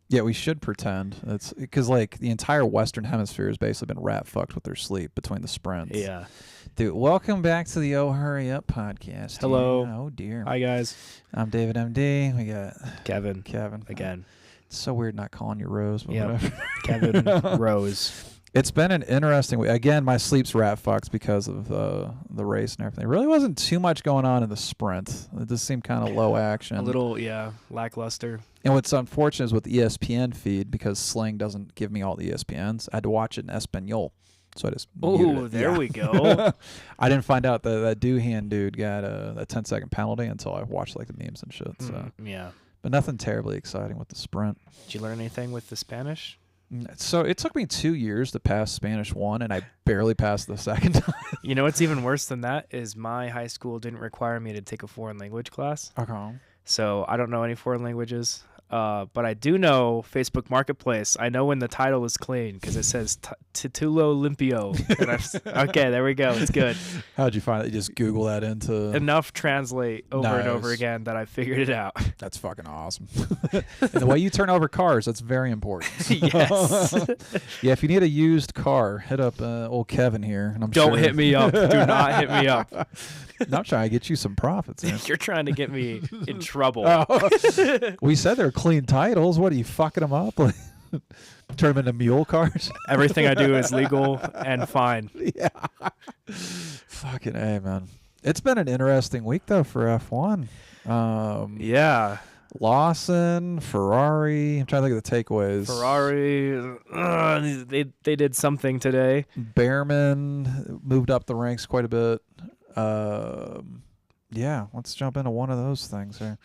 Yeah, we should pretend. It's because like the entire Western Hemisphere has basically been rat fucked with their sleep between the sprints. Yeah. Dude, welcome back to the Oh Hurry Up podcast. Hello. Here. Oh dear. Hi, guys. I'm David MD. We got Kevin. Again. It's so weird not calling you Rose, but Yep. whatever. Kevin Rose. It's been an interesting week. Again, my sleep's rat fucked because of the race and everything. There really wasn't too much going on in the sprint. It just seemed kind of low action. A little, lackluster. And what's unfortunate is with the ESPN feed, because Sling doesn't give me all the ESPNs, I had to watch it in Espanol. So I just muted Oh, it. there we go. I didn't find out that Doohan dude got a 10-second penalty until I watched like the memes and shit. So. Yeah. But nothing terribly exciting with the sprint. Did you learn anything with the Spanish? So it took me 2 years to pass Spanish 1, and I barely passed the second time. You know what's even worse than that is my high school didn't require me to take a foreign language class. Okay. So I don't know any foreign languages. But I do know Facebook Marketplace. I know when the title is clean because it says Titulo Limpio. Okay, there we go. It's good. How'd you find it? You just Google that into... Enough translate over and over again that I figured it out. That's fucking awesome. And the way you turn over cars, that's very important. Yes. Yeah, if you need a used car, hit up old Kevin here. And Don't hit me up. Do not hit me up. I'm trying to get you some profits. You're trying to get me in trouble. Oh. We said they're clean titles. What are you fucking them up? Turn them into mule cars? Everything I do is legal and fine. Yeah. Fucking A, man. It's been an interesting week, though, for F1. Yeah. Lawson, Ferrari. I'm trying to think of the takeaways. Ferrari, they did something today. Behrman moved up the ranks quite a bit. Yeah, let's jump into one of those things here.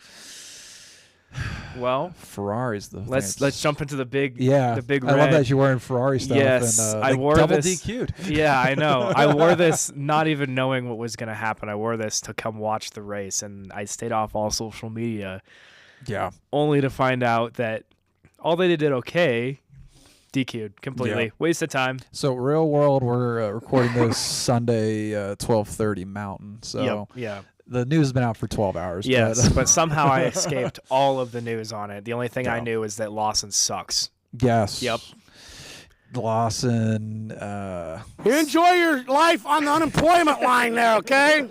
Well, Ferrari's the let's jump into the big the big I red. love that you're wearing Ferrari stuff. Yes, and, I wore double this. DQ'd. Yeah, I know. I wore this not even knowing what was gonna happen. I wore this to come watch the race, and I stayed off all social media. Yeah, only to find out that although they did okay, DQ'd completely. Yeah. Waste of time. So real world, we're recording this Sunday 12:30 Mountain. So Yep. Yeah. the news has been out for 12 hours. Yes, but somehow I escaped all of the news on it. The only thing I Yeah. knew is that Lawson sucks. Yes. Yep. Lawson. You enjoy your life on the unemployment line there, okay?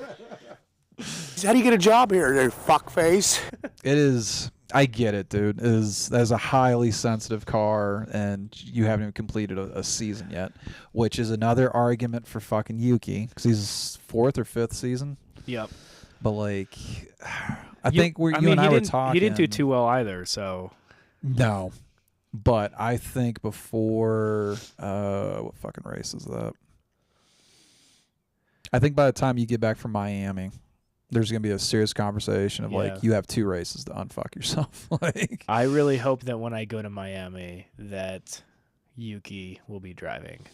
How do you get a job here, there fuckface? It is. I get it, dude. That's a highly sensitive car, and you haven't even completed a season yet, which is another argument for fucking Yuki because he's 4th or 5th season. Yep. But like, I think you and I were talking. He didn't do too well either. So no, but I think before what fucking race is that? I think by the time you get back from Miami, there's going to be a serious conversation of like, you have 2 races to unfuck yourself. Like, I really hope that when I go to Miami that Yuki will be driving.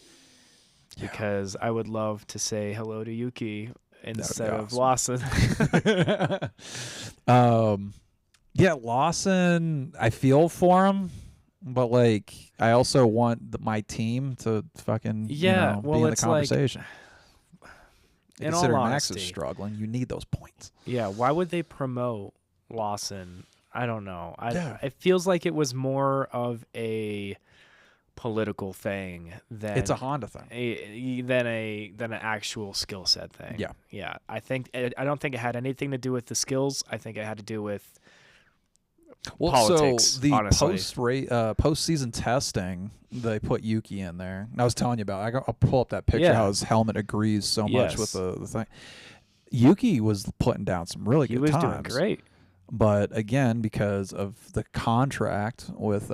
Because I would love to say hello to Yuki instead of Lawson. Yeah, Lawson, I feel for him, but like I also want my team to fucking be in the conversation. In Considering all Max honesty, is struggling, you need those points. Yeah, why would they promote Lawson? I don't know. It feels like it was more of a political thing than It's a Honda thing. than an actual skill set thing. Yeah. I don't think it had anything to do with the skills. I think it had to do with politics. So the honestly. post-season testing, they put Yuki in there. And I was telling you about. I'll pull up that picture. How his helmet agrees so much with the thing. Yuki was putting down some really good times. He was doing great. But again, because of the contract with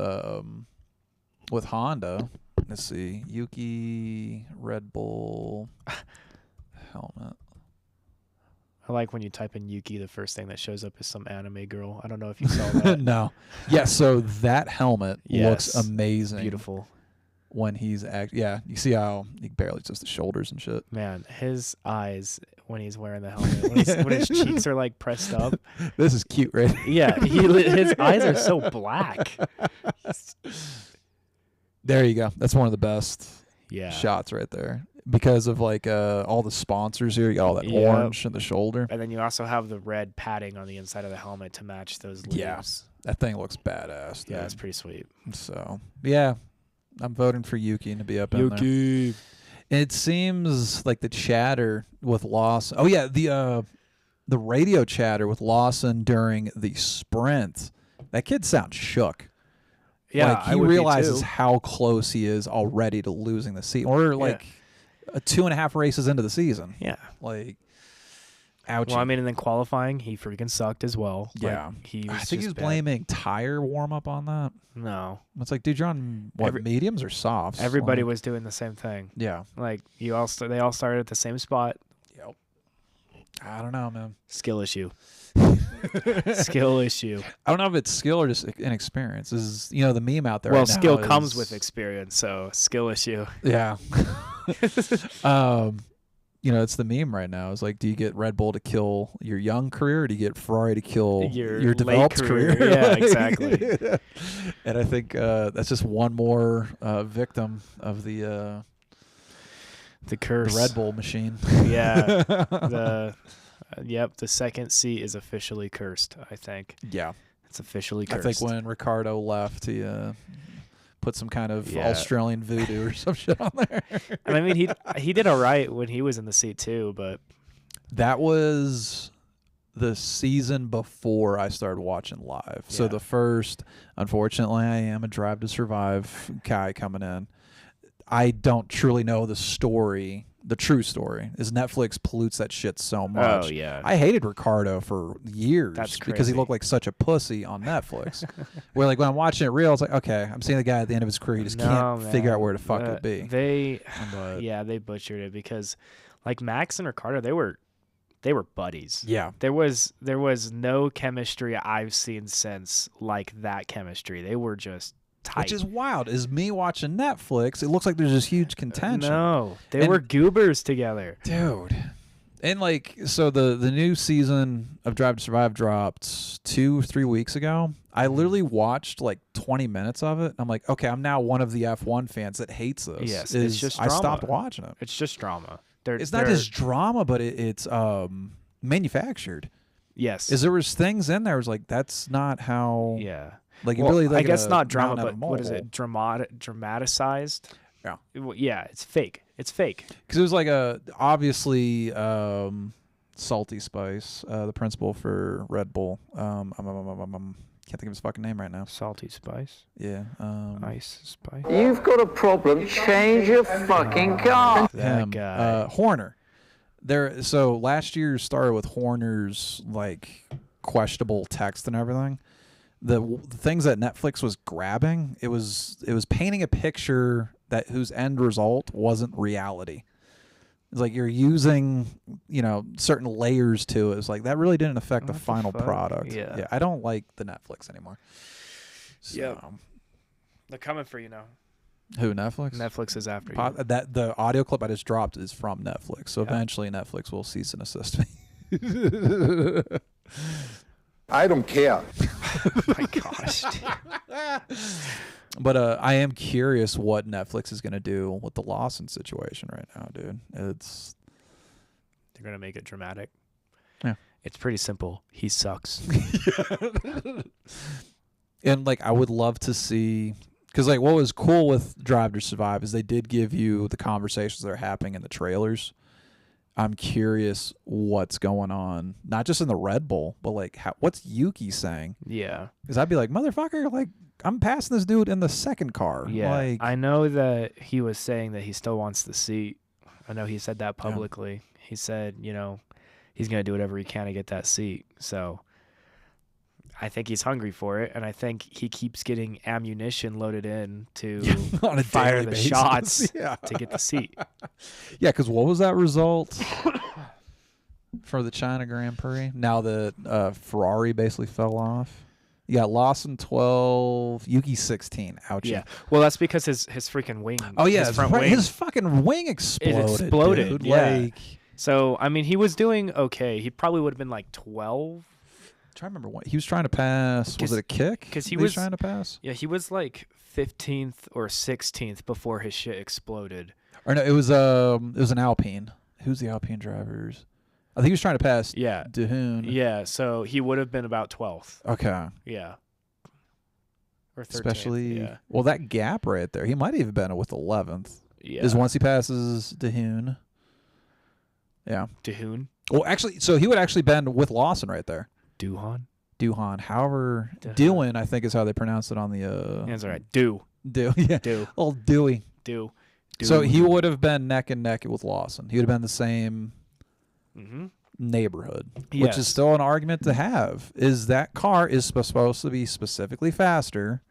Honda, let's see, Yuki Red Bull helmet. I like when you type in Yuki, the first thing that shows up is some anime girl. I don't know if you saw that. No. Yeah, so that helmet looks amazing. Beautiful. When he's you see how he barely just the shoulders and shit. Man, his eyes when he's wearing the helmet, when his cheeks are like pressed up. This is cute, right? Yeah, his eyes are so black. There you go. That's one of the best Yeah. shots right there. Because of like all the sponsors here, you got all that orange in the shoulder. And then you also have the red padding on the inside of the helmet to match those leaves. That thing looks badass. Dude. Yeah, it's pretty sweet. So yeah, I'm voting for Yuki to be up in there. Yuki. It seems like the chatter with Lawson. Oh yeah, the radio chatter with Lawson during the sprint. That kid sounds shook. Yeah, like I he would be realizes too. how close he is already to losing the season. Or like 2.5 races into the season. Yeah. Like, ouch. Well, I mean, and then qualifying, he freaking sucked as well. Yeah. Like, he was I think he just was bad. blaming tire warm up on that. No. It's like, dude, you're on what, mediums or softs? Everybody Like, was doing the same thing. Yeah. Like, they all started at the same spot. Yep. I don't know, man. Skill issue. Skill issue. I don't know if it's skill or just inexperience. This is, the meme out there. Well, right now skill comes is- with experience, so skill issue. Yeah. It's the meme right now. It's like, do you get Red Bull to kill your young career, or do you get Ferrari to kill your late developed career? Yeah, Like, exactly. And I think that's just one more victim of the curse. Red Bull machine. Yeah. The second seat is officially cursed, I think. Yeah. It's officially cursed. I think when Ricardo left, he put some kind of Yeah. Australian voodoo or some shit on there. I mean, he did all right when he was in the seat too, but That was the season before I started watching live. So Yeah. the first, unfortunately, I am a Drive to Survive guy coming in. I don't truly know the story. The true story is Netflix pollutes that shit so much. oh yeah. I hated Ricardo for years That's because he crazy. looked like such a pussy on Netflix. Where like when I'm watching it real, I was like, okay, I'm seeing the guy at the end of his career. He just can't figure out where to fuck it be. They But- they butchered it because like Max and Ricardo, they were buddies. Yeah. There was no chemistry I've seen since like that chemistry. They were just tight. Which is wild. Is me watching Netflix, it looks like there's this huge contention. No, they And- were goobers together. Dude. And like, so the new season of Drive to Survive dropped 2-3 weeks ago. I literally watched like 20 minutes of it. I'm like, okay, I'm now one of the F1 fans that hates this. Yes, it's just I stopped drama. watching it. It's just drama. It's not just drama, but it's manufactured. yes. Is there was things in there? It was like, that's not how. Yeah. Like, Well, really, like I guess a not drama, mountain out but of what is molehill. it? Dramatized. Yeah. Yeah, it's fake. It's fake. Because it was like obviously Salty Spice, the principal for Red Bull. Can't think of his fucking name right now. Salty spice. Yeah. Ice spice. You've got a problem. Change your fucking car. That guy. Horner. So last year started with Horner's like questionable text and everything. The things that Netflix was grabbing, it was painting a picture that whose end result wasn't reality. It's like you're using, certain layers to it. It's like that really didn't affect the What the final fuck? product. Yeah. I don't like the Netflix anymore. So, Yep. They're coming for you now. Who, Netflix? Netflix is after you. That the audio clip I just dropped is from Netflix. So Yeah. eventually Netflix will cease and assist me. I don't care. Oh my gosh. dude. But I am curious what Netflix is going to do with the Lawson situation right now, dude. It's They're gonna make it dramatic. Yeah. It's pretty simple. He sucks. and like I would love to see because like what was cool with Drive to Survive is they did give you the conversations that are happening in the trailers. I'm curious what's going on, not just in the Red Bull, but like what's Yuki saying? Yeah. Because I'd be like, motherfucker, like I'm passing this dude in the second car. Yeah. Like, I know that he was saying that he still wants the seat. I know he said that publicly. He said, he's gonna do whatever he can to get that seat. So I think he's hungry for it, and I think he keeps getting ammunition loaded in to on a fire daily the basis. shots Yeah. to get the seat. Yeah, because what was that result for the China Grand Prix? Now that Ferrari basically fell off. You got Lawson 12, Yuki 16. Ouchie. Yeah. Well, that's because his freaking wing. Oh yeah, his front wing. his fucking wing exploded. exploded, Dude. yeah. Like, So I mean, he was doing okay. He probably would have been like 12. trying to remember what he was trying to pass. Was it a kick? 'cause he that was- trying to pass. Yeah, he was like 15th or 16th before his shit exploded. Or no, it was an Alpine. Who's the Alpine drivers? I think he was trying to pass. Yeah. Dehoon. Yeah, so he would have been about 12th. Okay. Yeah. or 13th. Especially, yeah. well, that gap right there. He might have even been with 11th. Yeah. Is once he passes DeHoon. Yeah. DeHoon. Well, actually, so he would actually been with Lawson right there. Duhan. Duhan. However, Duhan. Dewin, I think, is how they pronounce it on the. That's all right. Dew. Yeah. Dew. Old Dewey. Dew. So he would have been neck and neck with Lawson. He would have been the same neighborhood, which Yes. is still an argument to have. Is that car is supposed to be specifically faster?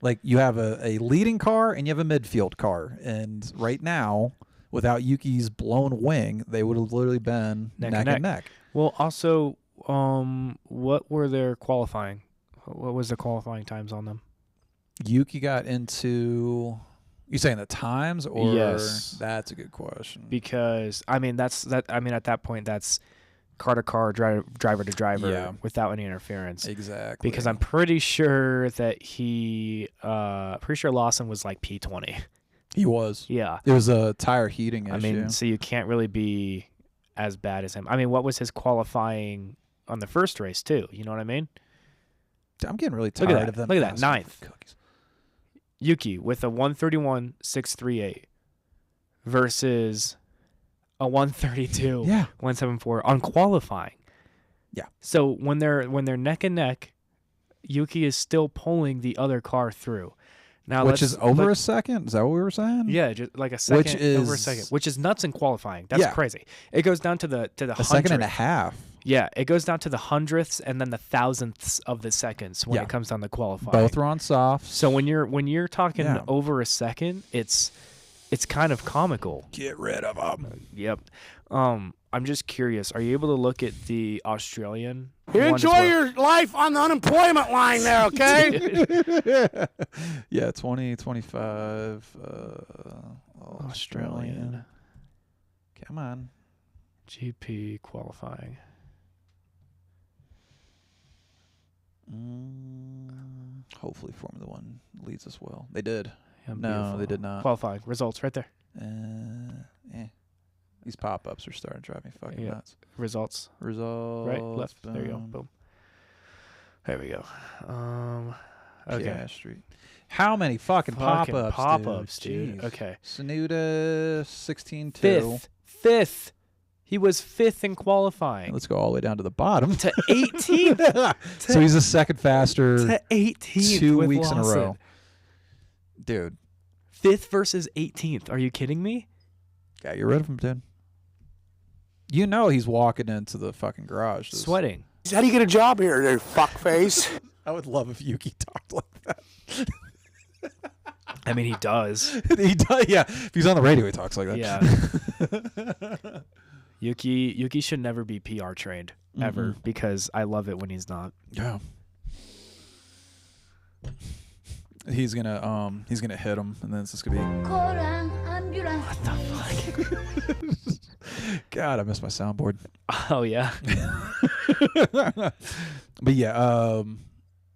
Like you have a leading car and you have a midfield car, and right now, without Yuki's blown wing, they would have literally been neck and neck. Well, also, what were their qualifying? What was the qualifying times on them? Yuki got into. You saying the times, or Yes. That's a good question. Because I mean at that point that's car to car, driver to driver, without any interference. Exactly. Because I'm pretty sure that Lawson was like P20. He was. Yeah. It was a tire heating issue. I mean, so you can't really be as bad as him. I mean, what was his qualifying on the first race too? You know what I mean? I'm getting really tired Look at of them. Look at that, passing ninth. cookies. Yuki with a 131.638 versus a 132 Yeah. 174 on qualifying. Yeah. So when they're neck and neck, Yuki is still pulling the other car through. Now Which is over a second? Is that what we were saying? Yeah, just like a second Which is over a second, which is nuts in qualifying. That's crazy. It goes down to the a hundredth. second and a half. Yeah, it goes down to the hundredths and then the thousandths of the seconds when Yeah. it comes down to qualifying. Both are on soft. So when you're talking Yeah. over a second, it's kind of comical. Get rid of them. Yep. I'm just curious. Are you able to look at the Australian? You one as enjoy well? your life on the unemployment line there, okay? Yeah, 2025 Australian Come on. GP qualifying. Hopefully Formula One leads us well. They did. Yeah, No, beautiful. they did not. Qualifying results right there. These pop-ups are starting to drive me fucking Yeah. nuts. Results. Results. Right, left. There you go. Boom. There we go. Okay. Piastri. How many fucking pop-ups, pop-ups, dude. Jeez. Okay. Sunoda 16-2. Fifth. He was fifth in qualifying. Let's go all the way down to the bottom. To 18th. So he's a second faster to 18th 2 with weeks in a Lawson. row. Dude. Fifth versus 18th. Are you kidding me? Gotta get rid of him, dude. You know he's walking into the fucking garage. Sweating. How do you get a job here, there fuckface? I would love if Yuki talked like that. I mean, he does. He does, yeah. If he's on the radio, he talks like that. Yeah. Yuki should never be PR trained ever because I love it when he's not. Yeah. He's gonna hit him, and then it's just gonna be. What the fuck? God, I miss my soundboard. Oh yeah. But yeah,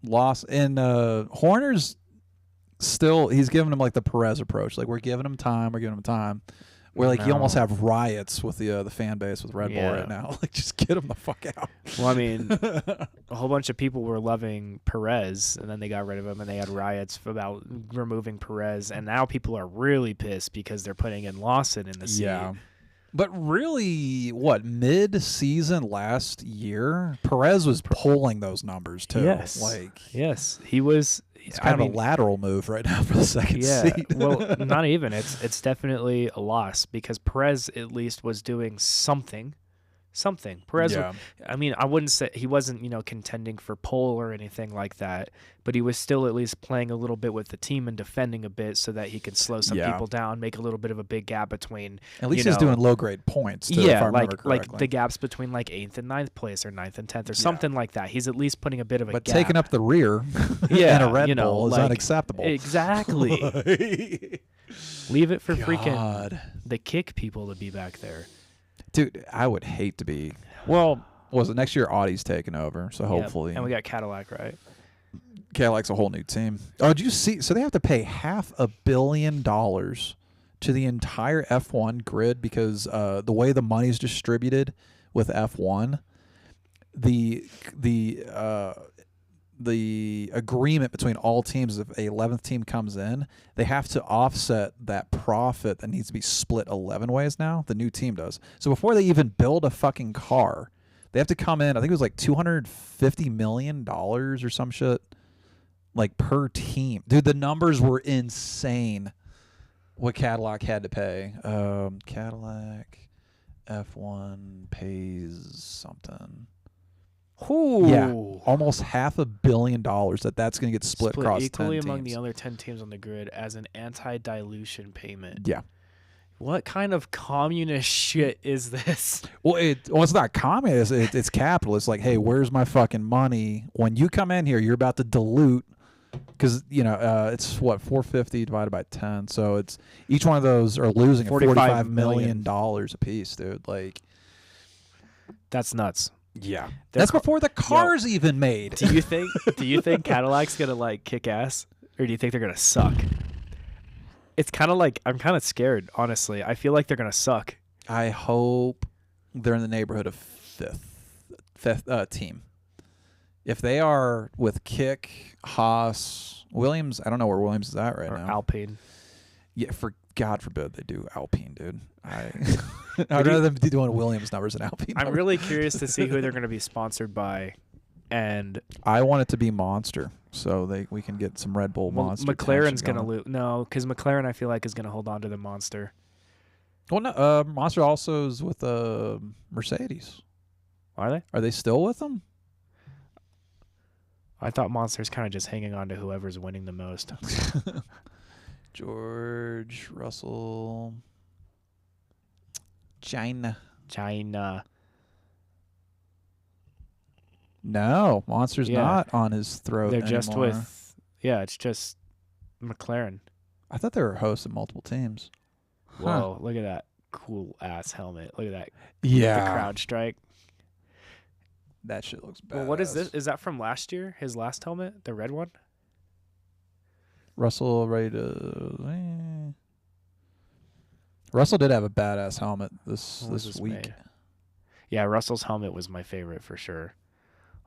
loss and Horner's still. He's giving him like the Perez approach. Like we're giving him time. Where like you almost have riots with the fan base with Red Bull right now. Like just get him the fuck out. Well, I mean, a whole bunch of people were loving Perez, and then they got rid of him, and they had riots about removing Perez, and now people are really pissed because they're putting in Lawson in the seat. Yeah. But really, mid-season last year, Perez was pulling those numbers too. Yes, he was. It's kind of a lateral move right now for the second seat. Well, not even. It's definitely a loss because Perez at least was doing something. Perez, I mean, I wouldn't say he wasn't, contending for pole or anything like that, but he was still at least playing a little bit with the team and defending a bit so that he could slow some people down, make a little bit of a big gap between. At least he's doing low grade points. Too, if I remember correctly. Like the gaps between like 8th and 9th place or 9th and 10th or something like that. He's at least putting a bit of a gap. But taking up the rear in a Red Bull is unacceptable. Exactly. Leave it for freaking the kick people to be back there. Dude, I would hate to be. Well, was it next year? Audi's taking over, so hopefully. And we got Cadillac, right? Cadillac's a whole new team. Oh, did you see? So they have to pay $500 million to the entire F1 grid because the way the money's distributed with F1, the the agreement between all teams, if a 11th team comes in, they have to offset that profit that needs to be split 11 ways now. The new team does. So before they even build a fucking car, they have to come in, I think it was like $250 million or some shit, like per team. Dude, the numbers were insane what Cadillac had to pay. Cadillac F1 pays something. Ooh. Yeah, almost $500 million that's going to get split across equally 10 among teams. the other 10 teams on the grid as an anti-dilution payment. Yeah. What kind of communist shit is this? Well, it's not communist. It's capitalist. Like, hey, where's my fucking money? When you come in here, you're about to dilute, because it's what, 450 divided by 10. So it's each one of those are losing $45 million a piece, dude. Like, that's nuts. yeah, that's before the car's even made. Do you think Cadillac's gonna like kick ass, or do you think they're gonna suck? It's kind of like, I'm kind of scared, honestly. I feel like they're gonna suck. I hope they're in the neighborhood of fifth team. If they are with Kick, Haas, Williams, I don't know where Williams is at right Or now. Alpine. Yeah, for God forbid they do Alpine, dude. I'd rather them be doing Williams numbers than Alpine. I'm numbers. really curious to see who they're gonna be sponsored by, and I want it to be Monster, so we can get some Red Bull Monster. McLaren's tension gonna going. lose. No, because McLaren I feel like is gonna hold on to the Monster. Well, no, Monster also is with Mercedes. Are they? Are they still with them? I thought Monster's kind of just hanging on to whoever's winning the most. George Russell, China. No, Monster's Yeah. not on his throat. They're just anymore. with, it's just McLaren. I thought they were hosting multiple teams. Whoa, look at that cool ass helmet. Look at that. Yeah, The crowd strike. that shit looks bad. Well, what is this? Is that from last year? His last helmet? The red one? Russell ready to? Russell did have a badass helmet this week. made? Yeah, Russell's helmet was my favorite for sure.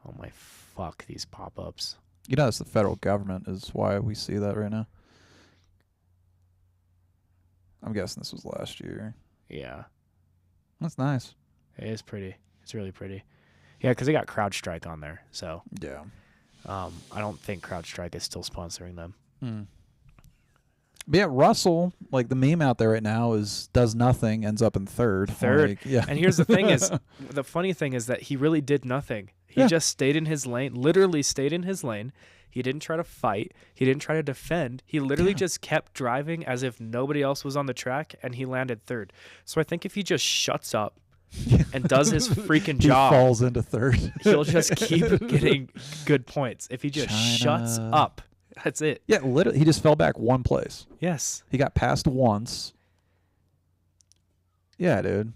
Oh my fuck, these pop-ups. You know, it's the federal government is why we see that right now. I'm guessing this was last year. Yeah, That's nice. it is pretty. It's really pretty. Yeah, because they got CrowdStrike on there, so Yeah. I don't think CrowdStrike is still sponsoring them. But yeah, Russell, like the meme out there right now is does nothing, ends up in third. Like, yeah. And here's the thing is, the funny thing is that he really did nothing. He just stayed in his lane, literally stayed in his lane. He didn't try to fight. He didn't try to defend. He literally just kept driving as if nobody else was on the track, and he landed third. So I think if he just shuts up and does his freaking job, He falls into third. he'll just keep getting good points. If he just shuts China. up, that's it. Yeah, literally, he just fell back one place. Yes. He got passed once. Yeah, dude.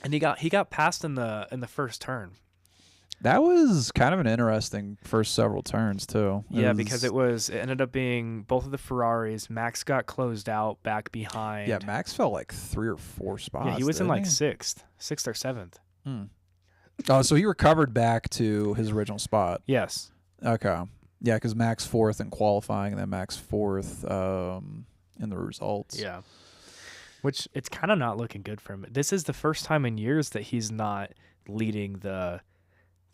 And he got passed in the first turn. That was kind of an interesting first several turns too. Yeah, because it ended up being both of the Ferraris. Max got closed out back behind. yeah, Max fell like 3 or 4 spots. Yeah, he was in didn't like he? sixth or seventh. Oh, so he recovered back to his original spot. Yes. Okay. Yeah, because Max 4th in qualifying, and then Max 4th in the results. Yeah. Which it's kind of not looking good for him. This is the first time in years that he's not leading the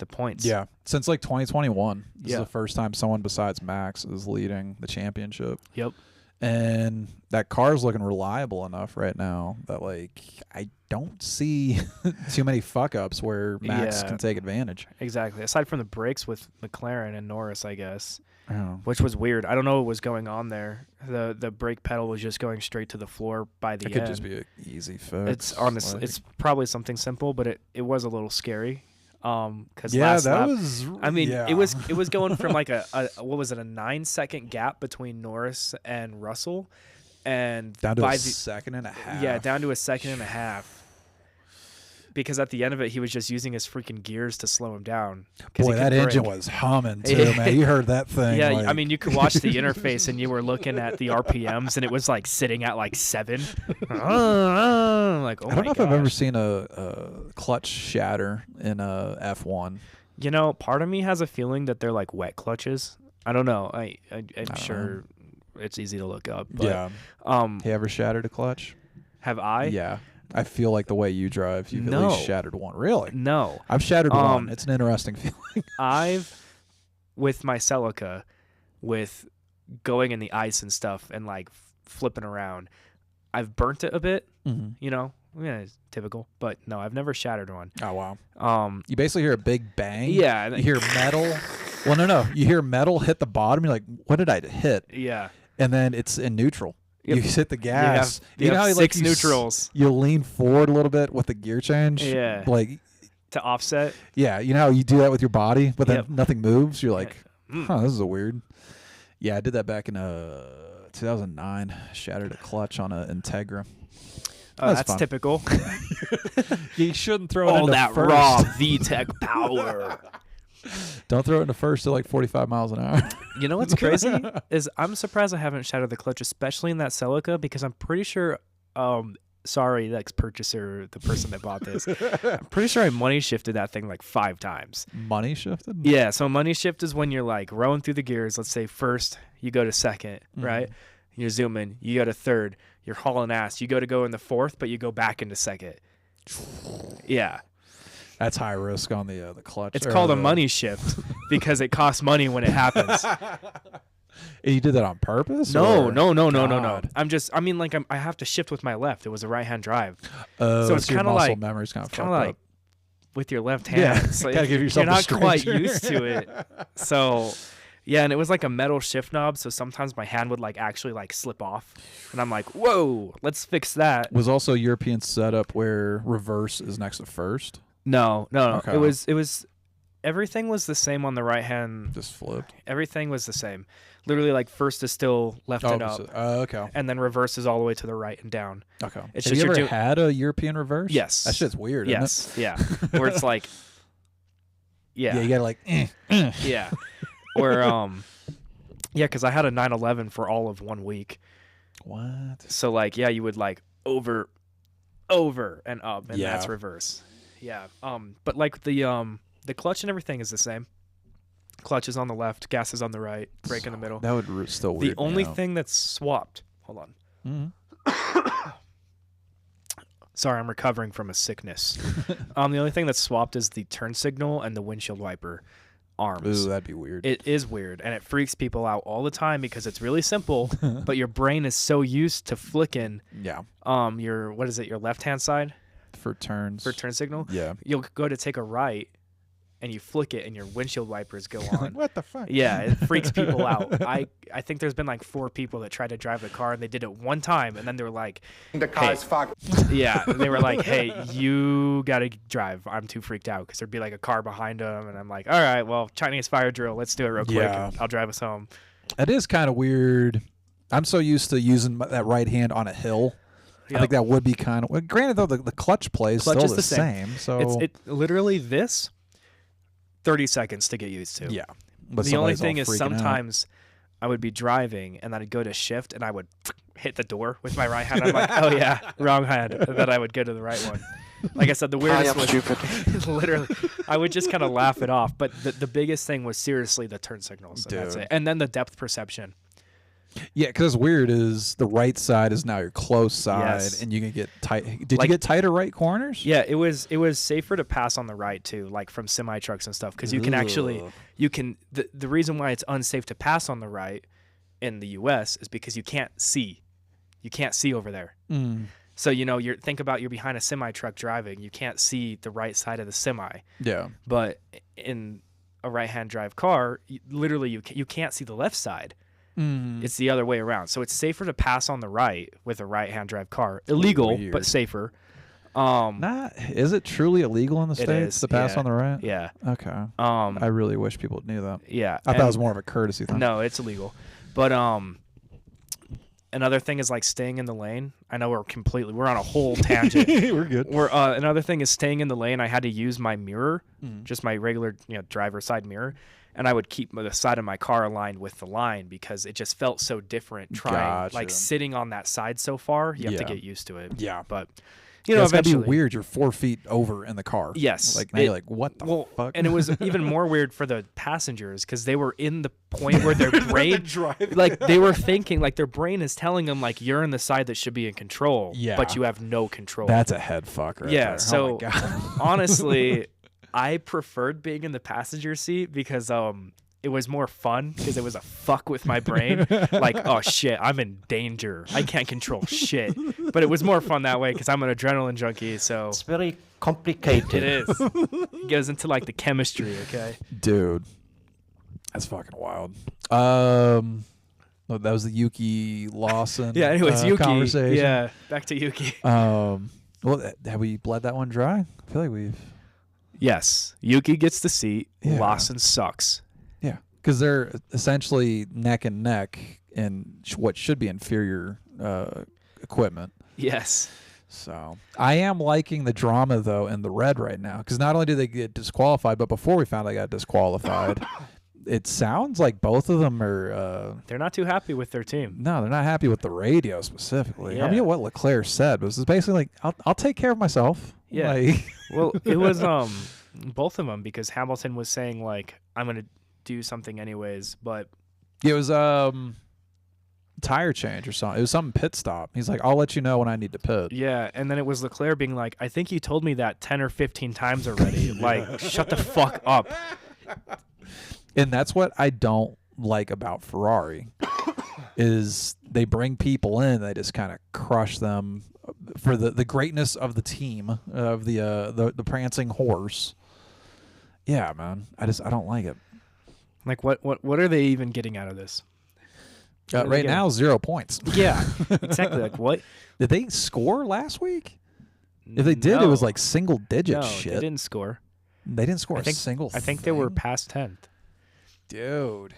points. Yeah, since like 2021, this Yeah. is the first time someone besides Max is leading the championship. Yep. And that car's looking reliable enough right now that like I don't see too many fuck ups where Max Yeah. can take advantage. Exactly. Aside from the brakes with McLaren and Norris, I guess, Yeah. which was weird. I don't know what was going on there. The brake pedal was just going straight to the floor by the It end. could just be an easy fix. It's honestly, like- it's probably something simple, but it was a little scary. Because yeah, last that lap, was. I mean, yeah. it was going from like a what was it, a 9-second gap between Norris and Russell, and down to by a second and a half. yeah, down to a second and a half. Because at the end of it, he was just using his freaking gears to slow him down. 'Cause he Boy, that couldn't engine brake. was humming too, man. You heard that thing. Yeah, like, I mean, you could watch the interface and you were looking at the RPMs and it was like sitting at like 7. Like, oh I don't know my if I've ever gosh. seen a clutch shatter in a F1. Part of me has a feeling that they're like wet clutches. I don't know. I'm sure it's easy to look up. But, Yeah. You ever shattered a clutch? Have I? Yeah. I feel like the way you drive, you've No. at least shattered one. Really? No. I've shattered one. It's an interesting feeling. With my Celica, with going in the ice and stuff and like flipping around, I've burnt it a bit, it's typical, but no, I've never shattered one. Oh, wow. You basically hear a big bang. Yeah. You hear metal. Well, no. You hear metal hit the bottom. You're like, what did I hit? Yeah. And then it's in neutral. Yep. You hit the gas. You have how, six you neutrals. You lean forward a little bit with the gear change. Yeah. Like, to offset. yeah, you know how you do that with your body, but then Yep. nothing moves? You're like, this is a weird. Yeah, I did that back in 2009. Shattered a clutch on an Integra. That's fun. typical. You shouldn't throw it All into that first. raw VTEC power. Don't throw it into first at like 45 miles an hour. You know what's crazy is I'm surprised I haven't shattered the clutch, especially in that Celica, because I'm pretty sure. Sorry, the ex-purchaser, the person that bought this. I'm pretty sure I money shifted that thing like 5 times. Money shifted? Yeah, so money shift is when you're like rowing through the gears. Let's say first, you go to second, right? You're zooming, you go to third, you're hauling ass. You go in the fourth, but you go back into second. Yeah. That's high risk on the clutch. It's called a money shift because it costs money when it happens. You did that on purpose? No. God. I have to shift with my left. It was a right-hand drive. So it's your kinda muscle like- memory's kind of Kind fucked of up. like with your left hand. Yeah, It's like, gotta give yourself you're a not quite stranger. used to it. So, yeah, and it was like a metal shift knob, so sometimes my hand would like actually like slip off. And I'm like, whoa, let's fix that. Was also European setup where reverse is next to first? No. Okay. It was everything was the same on the right hand. Just flipped. Everything was the same. Literally, like first is still left and up, Okay. and then reverse is all the way to the right and down. Okay. It's Have just you you're ever doing- had a European reverse? Yes. That shit's weird, Yes, yeah. Where it's like, isn't it? Yeah, you gotta like, yeah. Or because I had a 911 for all of 1 week. What? So like, yeah, you would like over and up, and Yeah. that's reverse. Yeah. But like the clutch and everything is the same. Clutch is on the left, gas is on the right, brake in the middle. That would still weird. The only thing that's swapped. Hold on. Mm-hmm. Sorry, I'm recovering from a sickness. The only thing that's swapped is the turn signal and the windshield wiper arms. Ooh, that'd be weird. It is weird, and it freaks people out all the time because it's really simple, but your brain is so used to flicking Yeah. your left-hand side For turns. for turn signal. Yeah. You'll go to take a right, and you flick it, and your windshield wipers go Like, on. what the fuck? Yeah, it freaks people out. I think there's been like 4 people that tried to drive the car, and they did it one time, and then they were like, The car's fucked. yeah, they were like, hey, you got to drive. I'm too freaked out because there'd be like a car behind them, and I'm like, all right, well, Chinese fire drill. Let's do it real quick. Yeah. And I'll drive us home. It is kind of weird. I'm so used to using that right hand on a hill. I think that would be kind of. Well, granted, though, the clutch play is Clutch still is the the same. same. So It's literally this 30 seconds to get used to. yeah. But The only somebody's all thing is freaking out. sometimes I would be driving and then I'd go to shift and I would hit the door with my right hand. I'm like, oh yeah, wrong hand. And then I would go to the right one. Like I said, the weirdest was stupid. literally, I would just kind of laugh it off. But the biggest thing was seriously the turn signals. And that's Dude. it. And then the depth perception. Yeah, because weird is the right side is now your close side, Yes. and you can get tight. Did Like- you get tighter right corners? Yeah, it was safer to pass on the right too, like from semi trucks and stuff, because you can actually Ugh. the reason why it's unsafe to pass on the right in the U.S. is because you can't see over there. Mm. So you're behind a semi truck driving, you can't see the right side of the semi, Yeah. but in a right hand drive car, you can't see the left side. Mm. It's the other way around. So it's safer to pass on the right with a right-hand drive car. Illegal, Weird. but safer. Is it truly illegal in the It states is, to pass yeah. on the right? Yeah. Okay. I really wish people knew that. Yeah. I thought it was more of a courtesy thing. No, it's illegal. But another thing is like staying in the lane. I know we're on a whole tangent. We're good. Another thing is staying in the lane. I had to use my mirror, just my regular driver side mirror, and I would keep the side of my car aligned with the line because it just felt so different trying Gotcha. like sitting on that side so far. You have to Yeah. get used to it. Yeah. But You know, it's gotta be eventually. weird. You're 4 feet over in the car. Yes. Like now you're like, what the fuck? And it was even more weird for the passengers because they were in the point where their brain, like they were thinking, like their brain is telling them, like you're in the side that should be in control, Yeah. but you have no control. That's a head fuck right yeah. there. So oh my God. honestly, I preferred being in the passenger seat because it was more fun because it was a fuck with my brain. Like, oh shit, I'm in danger. I can't control shit. But it was more fun that way because I'm an adrenaline junkie. So It's very complicated. it is. It goes into like the chemistry. Okay. Dude, that's fucking wild. No, that was the Yuki Lawson. Yeah. Anyways, Yuki. conversation. Yeah. Back to Yuki. Well, have we bled that one dry? I feel like we've. Yes. Yuki gets the seat. Yeah. Lawson sucks. Yeah, because they're essentially neck and neck in what should be inferior equipment. Yes. So I am liking the drama though in the red right now because not only do they get disqualified, but before we found they got disqualified, it sounds like both of them are. They're not too happy with their team. No, they're not happy with the radio specifically. I Yeah. mean, what Leclerc said was basically like, "I'll take care of myself." Yeah. Like, Well, it was both of them because Hamilton was saying like I'm gonna do something anyways, but it was tire change or something. It was some pit stop. He's like, "I'll let you know when I need to pit." yeah, and then it was Leclerc being like, I think you told me that 10 or 15 times already. Like, shut the fuck up. And that's what I don't like about Ferrari is they bring people in, they just kind of crush them for the greatness of the team, of the prancing horse. Yeah, man. I don't like it. Like, what are they even getting out of this? What are they Right getting? now, 0 points. Yeah, exactly. Like, what? Did they score last week? If they did, it was like single digit no, shit. they didn't score. They didn't score I think, a single I think they were thing? past 10th. Dude.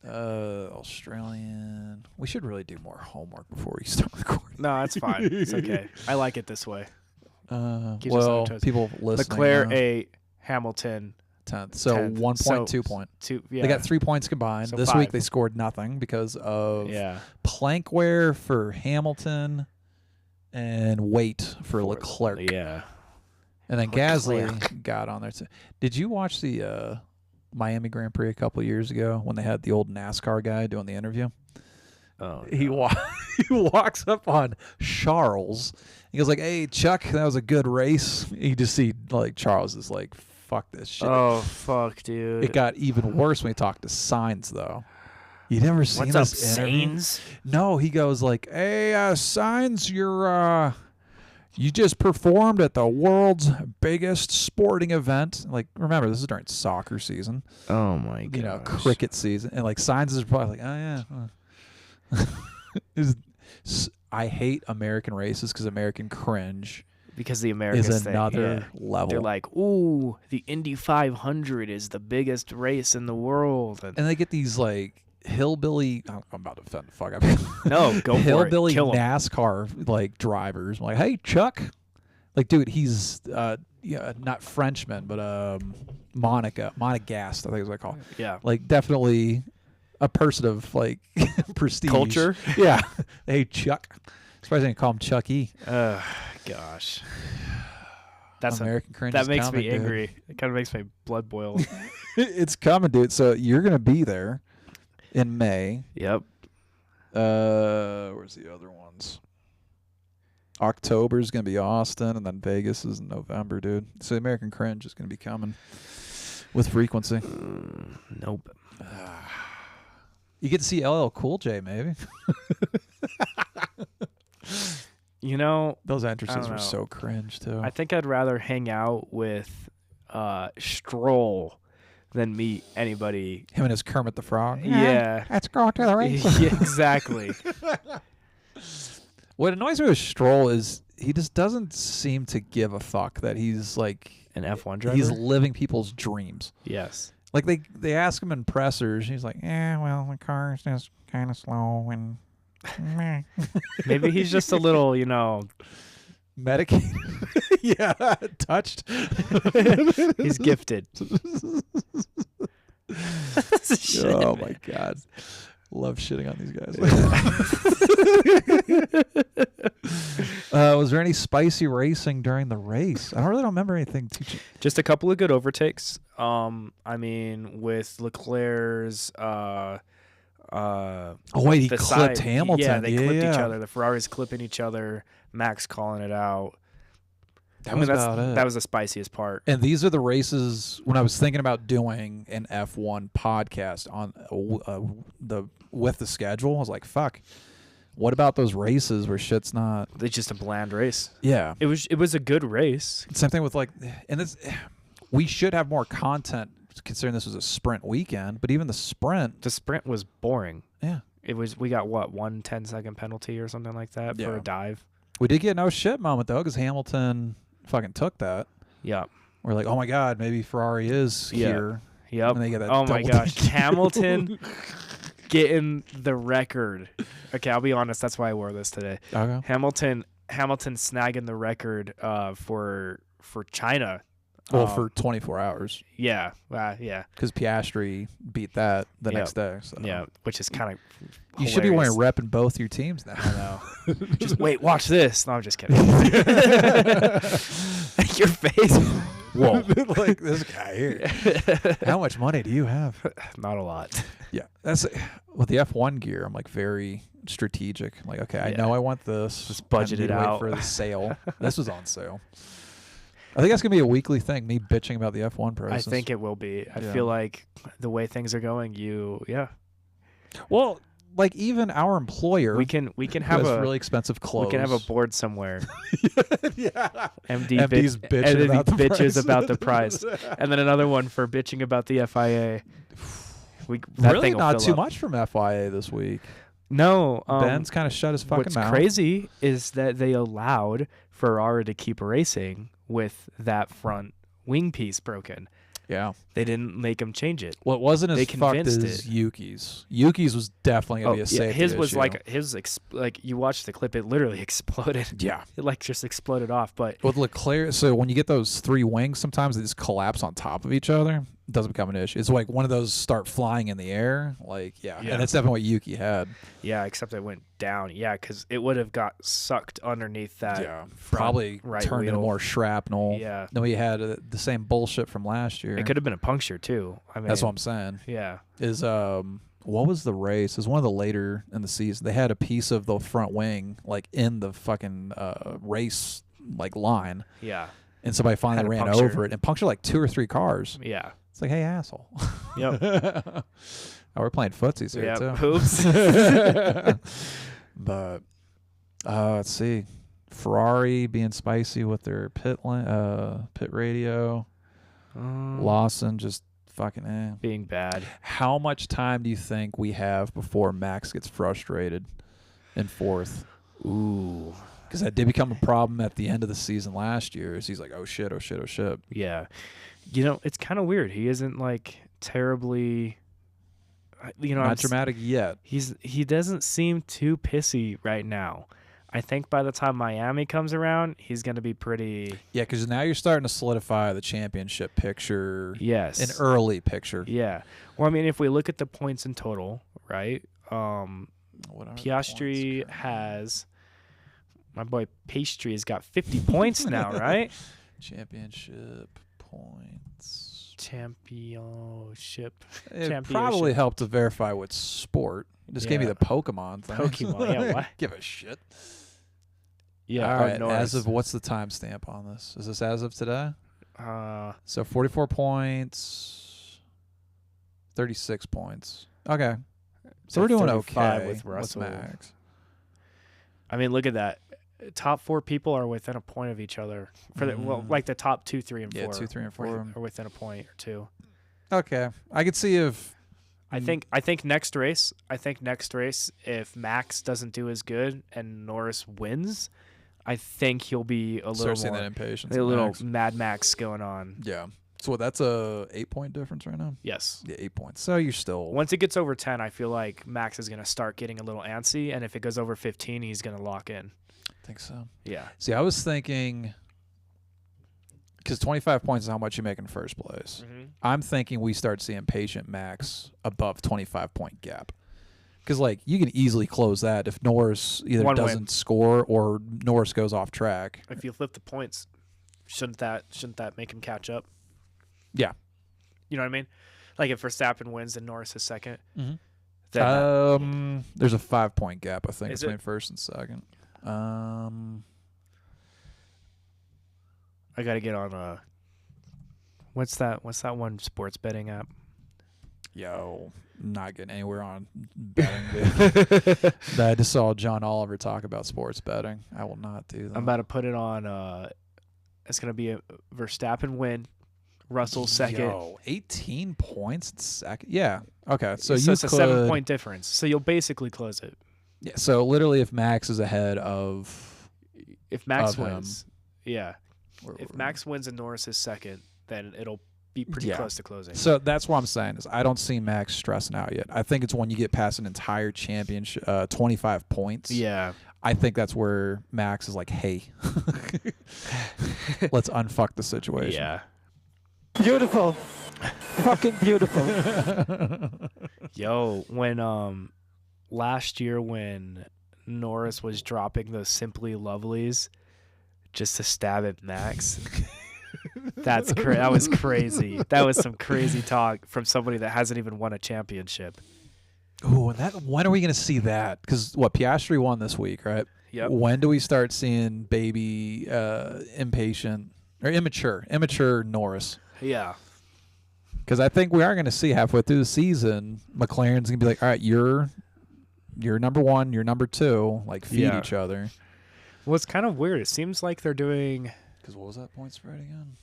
Australian. We should really do more homework before we start recording. No, that's fine. It's okay. I like it this way. Keeps us on Well, our toes. people listening. Leclerc 8, Hamilton 10th. So 10th. 1 So, point, 2 point. 2. Yeah. They got 3 points combined. So this 5. week they scored nothing because of Yeah. plankware for Hamilton and weight for Leclerc. Yeah. And then Gasly got on there too. Did you watch the Miami Grand Prix a couple of years ago when they had the old NASCAR guy doing the interview? Oh, He walks up on Charles. He goes like, "Hey Chuck, that was a good race." You just see like Charles is like, "Fuck this shit." Oh, fuck, dude. It got even worse when he talked to Sainz though. You never seen What's up, this interview? Sainz? No, he goes like, "Hey, Sainz, you just performed at the world's biggest sporting event." Like, remember, this is during soccer season. Oh, my God. You know, cricket season, and like Sainz is probably like, "Oh yeah." I hate American races because American cringe Because the Americans is think, another yeah. level. They're like, ooh, the Indy 500 is the biggest race in the world. And and they get these like hillbilly. I'm about to offend the fuck out. no, go for it. Hillbilly Kill 'em. NASCAR like drivers. I'm like, "Hey Chuck," like, dude, he's not Frenchman, but Monegasque, I think is what I call him. Yeah. Like, definitely a person of like prestige. Culture? Yeah. Hey Chuck. Surprised I didn't call him Chucky. Gosh. That's American cringe. that is makes coming, me dude. angry. It kind of makes my blood boil. It's coming, dude. So you're gonna be there in May. Yep. Where's the other ones? October is gonna be Austin, and then Vegas is in November, dude. So American Cringe is gonna be coming with frequency. Nope. You get to see LL Cool J, maybe. You know, Those I entrances don't were know. so cringe too. I think I'd rather hang out with Stroll than meet anybody. Him and his Kermit the Frog. Yeah. Let's go to the race. Yeah, exactly. What annoys me with Stroll is he just doesn't seem to give a fuck that he's like An F1 driver? he's living people's dreams. Yes. Like they ask him in pressers, he's like, "Yeah, well, the car's just kind of slow and meh." Maybe he's just a little, Medicated." Yeah, touched. he's gifted. Shit, Oh man. my god, love shitting on these guys. Was there any spicy racing during the race? I don't remember anything too. Just a couple of good overtakes. I mean, with Leclerc's. Oh wait, he the clipped side, Hamilton. Yeah, they clipped each yeah. other. The Ferraris clipping each other. Max calling it out. That was about it. That was the spiciest part. And these are the races when I was thinking about doing an F1 podcast on with the schedule. I was like, fuck. What about those races where shit's not? It's just a bland race. Yeah, It was a good race. same thing with and this. We should have more content considering this was a sprint weekend. But even the sprint, The sprint was boring. yeah, We got what, 1 10-second penalty or something like that for Yeah. a dive. we did get a no shit moment though because Hamilton fucking took that. Yeah. We're like, oh my god, maybe Ferrari is Yeah. here. Yep. And they get that Oh my double gosh, dink. Hamilton getting the record. Okay, I'll be honest. That's why I wore this today. Okay. Hamilton snagging the record for China. Well, for 24 hours Yeah, yeah, because Piastri beat that the Yep. next day. So. yeah. Which is kind of You should be wearing rep in both your teams now. I know. Just wait, watch this. No, I'm just kidding. Your face. Whoa. Like this guy here. How much money do you have? Not a lot. Yeah, that's with the F1 gear. I'm like very strategic. I'm like, okay, I Yeah. know I want this. Just budget I need it to wait out. for the sale. This was on sale. I think that's gonna be a weekly thing. Me bitching about the F1 prices. I think it will be. I Yeah. feel like the way things are going, Well, like even our employer, we can who have has a really expensive clothes. we can have a board somewhere. yeah. MD MD's bitching MD about the bitches price. about the price, and then another one for bitching about the FIA. That Really thing will not fill too up. much from FIA this week. No, Ben's kind of shut his fucking what's mouth. crazy is that they allowed Ferrari to keep racing with that front wing piece broken. Yeah. They didn't make him change it. Well, it wasn't as They fucked convinced as it. Yuki's. Yuki's was definitely gonna be a safety his was issue. like like you watch the clip, it literally exploded. Yeah. It like just exploded off. But With Leclerc, so when you get those three wings, sometimes they just collapse on top of each other. It doesn't become an issue. It's like one of those start flying in the air. Like, yeah. Yeah. And that's definitely what Yuki had. yeah, except it went down. Yeah, because it would have got sucked underneath that. front Probably right turned into wheel. more shrapnel. Yeah. Then we had the same bullshit from last year. It could have been a puncture too. I mean, That's what I'm saying. Yeah. Is what was the race? It was one of the later in the season. They had a piece of the front wing like in the fucking race like line, Yeah. and somebody finally Had a ran puncture. over it and punctured like 2 or 3 cars. Yeah. It's like, hey, asshole. Yep. Oh, we're playing footsies here Yeah. too. Oops. But let's see, Ferrari being spicy with their pit radio. Lawson just fucking Being bad. How much time do you think we have before Max gets frustrated in fourth? Ooh. Because that did become a problem at the end of the season last year. So he's like, oh shit, oh shit, oh shit. Yeah. You know, it's kind of weird. He isn't like terribly. Not dramatic yet. He doesn't seem too pissy right now. I think by the time Miami comes around, he's going to be pretty. Yeah, because now you're starting to solidify the championship picture. Yes. An early picture. Yeah. Well, I mean, if we look at the points in total, right? What are the Piastri points? has. My boy Pastry has got 50 points now, right? Championship points. Championship. It probably helped to verify what sport. You just gave me Yeah. the Pokemon thing. Pokemon, yeah, what? Give a shit. Yeah. All right. Norris. As of what's the timestamp on this? Is this as of today? Uh, So 44 points, 36 points. Okay. So we're doing 35 okay with Russell. Max. I mean, look at that. Top 4 people are within a point of each other. For the, well, like the top 2, 3, and 4. Yeah, 2, 3, and 4. are within a point or 2. Okay. I could see if I think next race, if Max doesn't do as good and Norris wins, I think he'll be a little start seeing more that impatience. a in little Max. Mad Max going on. Yeah. So that's a 8-point difference right now? Yes. Yeah, 8 points. So you're still Once it gets over 10, I feel like Max is going to start getting a little antsy, and if it goes over 15, he's going to lock in. I think so. Yeah. See, I was thinking because 25 points is how much you make in first place. Mm-hmm. I'm thinking we start seeing patient Max above 25-point gap. Because like you can easily close that if Norris either One win. doesn't score or Norris goes off track. If you flip the points, shouldn't that make him catch up? Yeah. You know what I mean? Like if Verstappen wins and Norris is second. Mm-hmm. Then There's a 5-point gap, I think, Is between it? first and second. I got to get on what's that one sports betting app? Yo, not getting anywhere on betting, dude. I just saw John Oliver talk about sports betting. I will not do that. I'm about to put it on. It's gonna be a Verstappen win, Russell second. Yo, 18 points in second. Yeah. Okay. So it's a 7-point difference. So you'll basically close it. Yeah. So literally, if Max is ahead of, If Max Of him. wins, yeah. If Max wins and Norris is second, then it'll be pretty Yeah. close to closing. So that's what I'm saying is I don't see Max stressing out yet. I think it's when you get past an entire championship, 25 points. Yeah. I think that's where Max is like, hey, let's unfuck the situation. Yeah. Beautiful. Fucking beautiful. Yo, when last year when Norris was dropping those Simply Lovelies just to stab at Max, that was crazy. That was some crazy talk from somebody that hasn't even won a championship. Ooh, and when are we going to see that? Because Piastri won this week, right? Yep. When do we start seeing baby impatient or immature Norris? Yeah. Because I think we are going to see halfway through the season, McLaren's going to be like, all right, you're number one, you're number two, like feed Yeah. each other. Well, it's kind of weird. It seems like they're doing. Because what was that point spread again?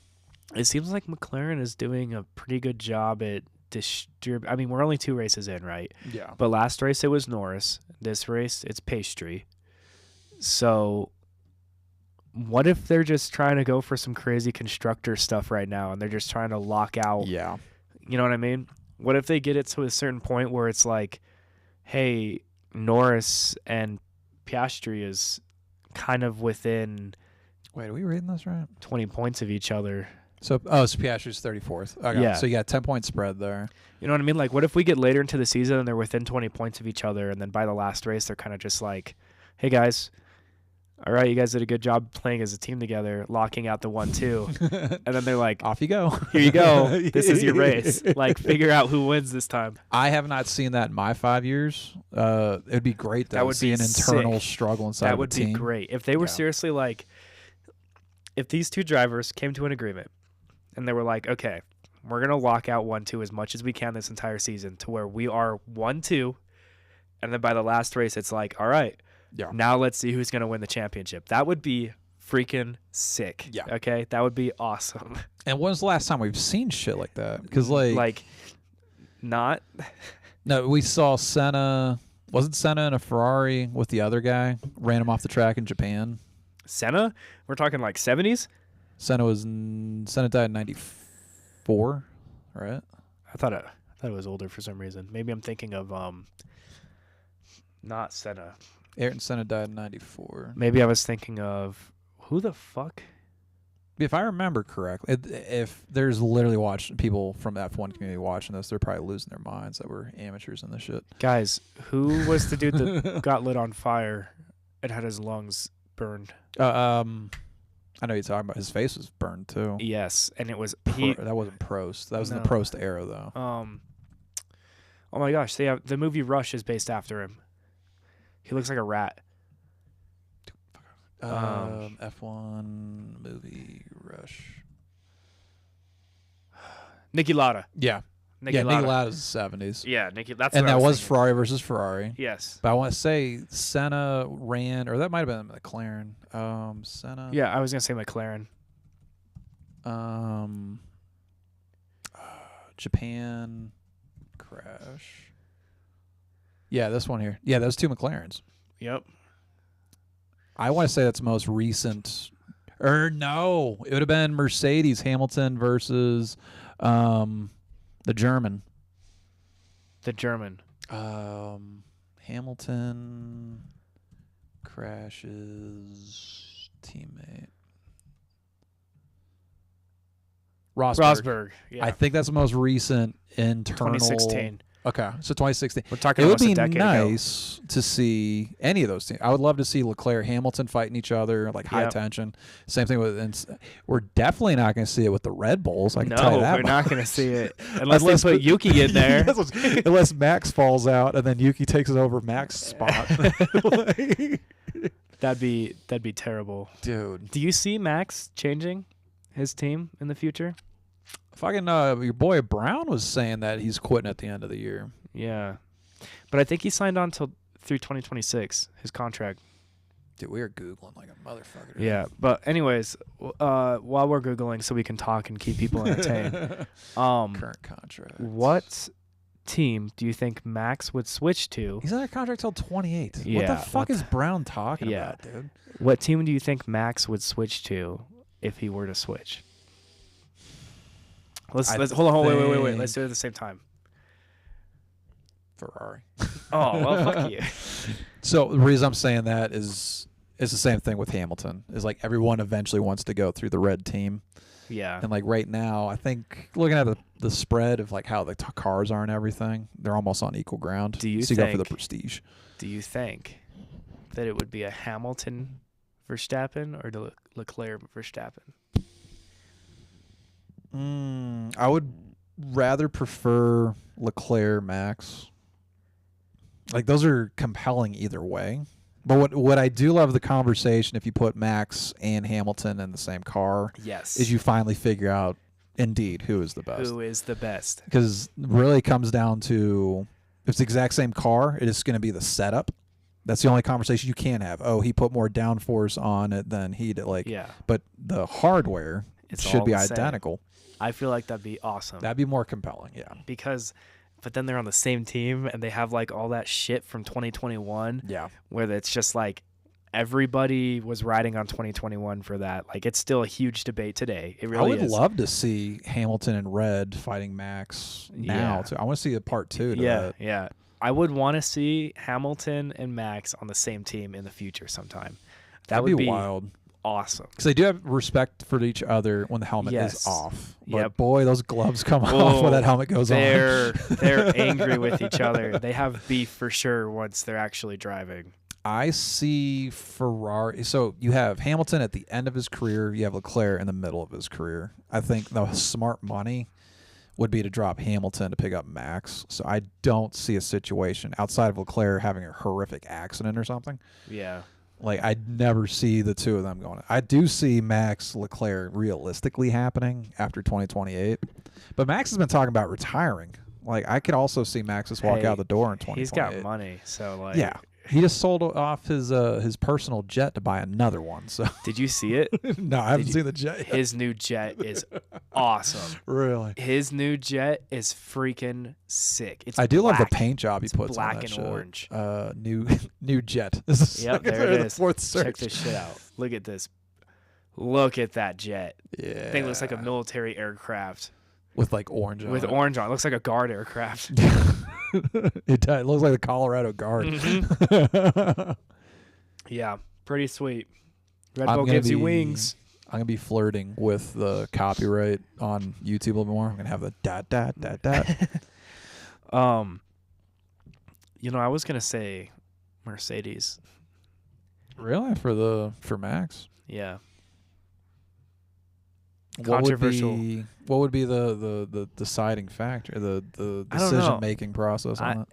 It seems like McLaren is doing a pretty good job at I mean, we're only 2 races in, right? Yeah. But last race it was Norris. This race it's Pastry. So what if they're just trying to go for some crazy constructor stuff right now and they're just trying to lock out? Yeah. You know what I mean? What if they get it to a certain point where it's like, hey, Norris and Piastri is kind of within Wait, are we reading this right? 20 points of each other. So Piastri's 34th. Okay. Yeah. So you got 10-point spread there. You know what I mean? Like, what if we get later into the season and they're within 20 points of each other, and then by the last race, they're kind of just like, hey, guys, all right, you guys did a good job playing as a team together, locking out the 1-2. And then they're like, Off you go. here you go. This is your race. Like, figure out who wins this time. I have not seen that in my 5 years. It'd be great That to would see be an internal sick. struggle inside That of a would team. be great. If they were Yeah. seriously like, if these 2 drivers came to an agreement and they were like, okay, we're going to lock out 1-2 as much as we can this entire season to where we are 1-2. And then by the last race, it's like, all right, Yeah. now let's see who's going to win the championship. That would be freaking sick. Yeah. Okay. That would be awesome. And when's the last time we've seen shit like that? Because Not. no, we saw Senna. Wasn't Senna in a Ferrari with the other guy? Ran him off the track in Japan. Senna? We're talking like 70s? Senna died in 94, right? I thought it was older for some reason. Maybe I'm thinking of not Senna. Ayrton Senna died in 94. Maybe I was thinking of who the fuck? If I remember correctly, if there's literally people from the F1 community watching this, they're probably losing their minds that we're amateurs in this shit. Guys, who was the dude that got lit on fire and had his lungs burned? I know you're talking about. His face was burned too. Yes, and it was That wasn't Prost. That was in the No. Prost era, though. Oh my gosh, the movie Rush is based after him. He looks like a rat. F1 movie Rush. Nicky Lauda. Yeah, Nicky Nicky Lauda. Lauda's 70s. Yeah, Nicky. That's And what I that was thinking. Ferrari versus Ferrari. Yes. But I want to say Senna ran, or that might have been McLaren. Senna. Yeah, I was gonna say McLaren. Japan crash. Yeah, this one here. Yeah, those 2 McLarens. Yep. I want to say that's the most recent. Or no, it would have been Mercedes Hamilton versus the German. The German. Hamilton crashes teammate. Rosberg. Rosberg. Yeah. I think that's the most recent internal. 2016. Okay, so 2016. We're talking It would almost a be decade nice to see any of those teams. I would love to see Leclerc, Hamilton fighting each other, like high Yep. tension. Same thing with. And we're definitely not going to see it with the Red Bulls. I can No, tell you that. we're not going to see it unless they put Yuki in there. Yes, unless Max falls out and then Yuki takes it over Max's spot. That'd be terrible. Dude, Do you see Max changing his team in the future? fucking your boy Brown was saying that he's quitting at the end of the year. Yeah, but I think he signed on through 2026. His contract. Dude, we are Googling like a motherfucker. Yeah, but anyways, while we're googling, so we can talk and keep people entertained. Current contract. What team do you think Max would switch to? He's on a contract till 28. What Yeah, the fuck is Brown talking Yeah. about, dude? What team do you think Max would switch to if he were to switch? Let's hold on, wait. Let's do it at the same time. Ferrari. Oh well, fuck you. So the reason I'm saying that is it's the same thing with Hamilton. Is like everyone eventually wants to go through the red team, Yeah. and like right now, I think looking at the spread of like how the cars are and everything, they're almost on equal ground. Do you so you go for the think- prestige? Do you think that it would be a Hamilton Verstappen or the Leclerc Verstappen? I would rather prefer Leclerc Max. Like those are compelling either way. But what I do love the conversation if you put Max and Hamilton in the same car Yes. is you finally figure out indeed who is the best. Who is the best? Because really it comes down to if it's the exact same car, it is going to be the setup. That's the only conversation you can have. Oh, he put more downforce on it than he did. Like, Yeah. But the hardware It's should all be the same. identical. I feel like that'd be awesome. That'd be more compelling. Yeah. But then they're on the same team and they have like all that shit from 2021 Yeah. where it's just like everybody was riding on 2021 for that. Like it's still a huge debate today. It really I would is. love to see Hamilton and Red fighting Max now. Yeah. Too. I want to see a part 2 to Yeah, that. yeah. I would want to see Hamilton and Max on the same team in the future sometime. That That'd would be be wild. awesome. Because they do have respect for each other when the helmet Yes. is off. But Yep. boy, those gloves come off when that helmet goes they're on. they're angry with each other. They have beef for sure once they're actually driving. I see Ferrari. So you have Hamilton at the end of his career. You have Leclerc in the middle of his career. I think the smart money would be to drop Hamilton to pick up Max. So I don't see a situation outside of Leclerc having a horrific accident or something. Yeah. Like, I'd never see the two of them going. I do see Max Leclerc realistically happening after 2028. But Max has been talking about retiring. Like, I could also see Max just walk Hey, out the door in 2028. He's got money, so like Yeah. He just sold off his personal jet to buy another one. So Did you see it? no, I haven't you- seen the jet yet. His new jet is awesome. Really? His new jet is freaking sick. It's I do love the black. paint job he It's puts black on that and shit. orange. New jet. This is Yep, there it the is. fourth Check search. this shit out. Look at this. Look at that jet. Yeah. Thing looks like a military aircraft with like orange on with it. orange on. It looks like a guard aircraft. It does. It looks like the Colorado Guard. Mm-hmm. Yeah, pretty sweet. Red I'm Bull gonna gives you be- wings. I'm gonna be flirting with the copyright on YouTube a little more. I'm gonna have the dot dot dot dot. I was gonna say Mercedes. Really? For Max? Yeah. What Controversial. What would be the deciding factor? The I don't know. decision making process on that?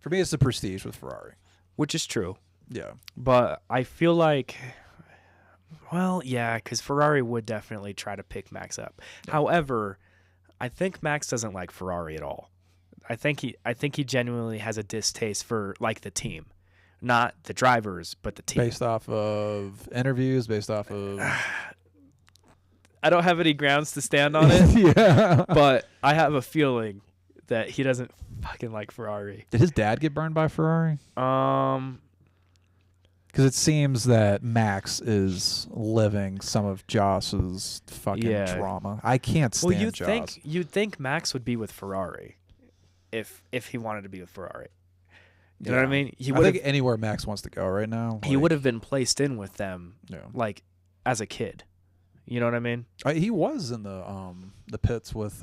For me, it's the prestige with Ferrari. Which is true. Yeah. But I feel like, well, yeah, because Ferrari would definitely try to pick Max up. However, I think Max doesn't like Ferrari at all. I think he genuinely has a distaste for like the team, not the drivers, but the team. Based off of interviews, based off of I don't have any grounds to stand on it, yeah. but I have a feeling that he doesn't fucking like Ferrari. Did his dad get burned by Ferrari? Because it seems that Max is living some of Joss's fucking trauma. I can't stand Well, Joss. you'd think Max would be with Ferrari, if he wanted to be with Ferrari. You know what I mean? He I would think have anywhere Max wants to go right now. he would have been placed in with them Yeah. like as a kid. You know what I mean? He was in the pits with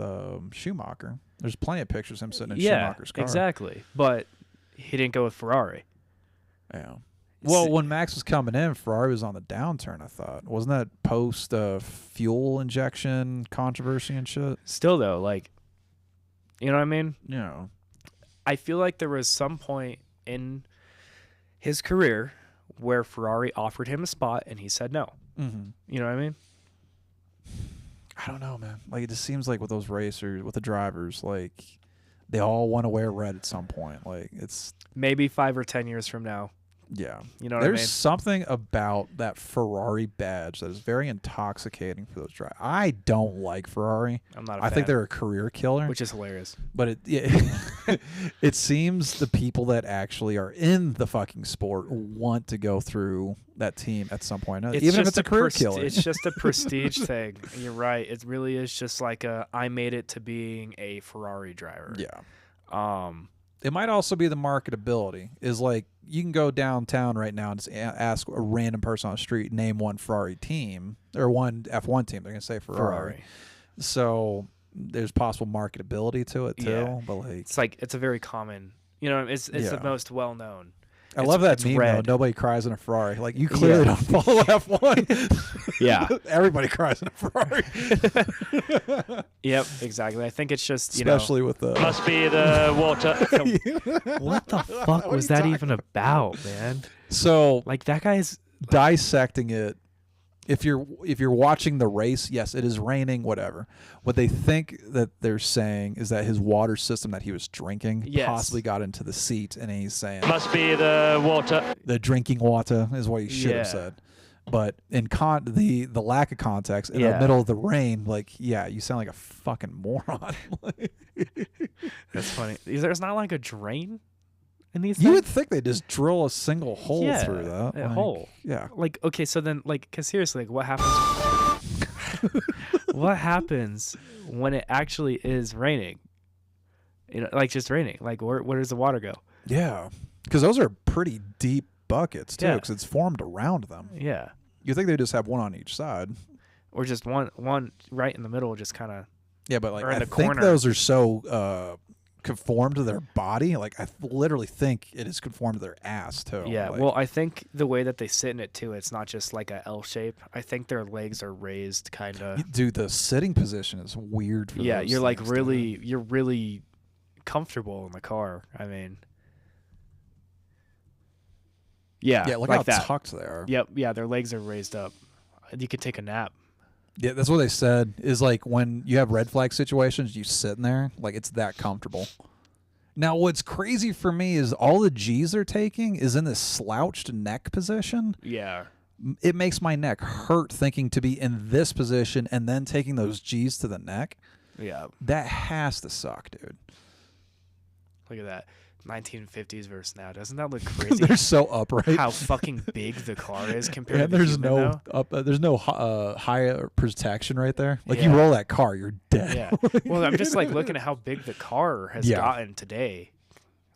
Schumacher. There's plenty of pictures of him sitting in Yeah, Schumacher's car. exactly. But he didn't go with Ferrari. Yeah. Well, when Max was coming in, Ferrari was on the downturn, I thought. Wasn't that post fuel injection controversy and shit? Still, though, like, you know what I mean? Yeah. I feel like there was some point in his career where Ferrari offered him a spot and he said no. Mm-hmm. You know what I mean? I don't know, man. Like, it just seems like with those racers, with the drivers, like, they all want to wear red at some point. Like, it's... Maybe 5 or 10 years from now. Yeah. You know what I mean? There's something about that Ferrari badge that is very intoxicating for those drivers. I don't like Ferrari. I'm not a I fan, think they're a career killer. which is hilarious. But it seems the people that actually are in the fucking sport want to go through that team at some point, even if it's a career killer. It's just a prestige thing. You're right. It really is just like I made it to being a Ferrari driver. Yeah. It might also be the marketability. Is like you can go downtown right now and just ask a random person on the street, name one Ferrari team or one F1 team. They're gonna say Ferrari. So there's possible marketability to it too. Yeah. But like it's a very common. You know, it's the most well known. I love that meme red. though. Nobody cries in a Ferrari. Like you clearly don't follow F1. Yeah. Everybody cries in a Ferrari. Yep, exactly. I think it's just Especially with the Must be the water. what the fuck was that even about, man? So Like that guy's dissecting it. If you're watching the race, yes, it is raining, whatever. What they think that they're saying is that his water system that he was drinking possibly got into the seat, and he's saying Must be the water. the drinking water is what he should have said. But in the lack of context in the middle of the rain, like you sound like a fucking moron. That's funny. There's not like a drain in these You things? would think they just drill a single hole through that. A hole. Yeah. Like, okay, so then, like, because seriously, like, what happens? What happens when it actually is raining? You know, like just raining. Like, where does the water go? Yeah. Because those are pretty deep buckets, too, Yeah. because it's formed around them. Yeah. You think they just have one on each side. Or just one right in the middle, just kind of. Yeah, but like Or in I the think corner. those are so conformed to their body. Like I literally think it is conformed to their ass too. Yeah, Like, well, I think the way that they sit in it too, it's not just like a L shape. I think their legs are raised, kind of. dude, the sitting position is weird. For Yeah, those you're like things, really, dude. you're really comfortable in the car. I mean, yeah, Yeah, look like how that. tucked they are. Yep, yeah, their legs are raised up. You could take a nap. Yeah, that's what they said. Is like when you have red flag situations, you sit in there like it's that comfortable. Now, what's crazy for me is all the G's they're taking is in this slouched neck position. Yeah. It makes my neck hurt thinking to be in this position and then taking those G's to the neck. Yeah. That has to suck, dude. Look at that. 1950s versus now. Doesn't that look crazy? They're so upright. How fucking big the car is compared And to the there's human, no though. there's no higher protection right there. Like you Yeah. roll that car, you're dead. Yeah. Well, I'm just like looking at how big the car has Yeah. gotten today.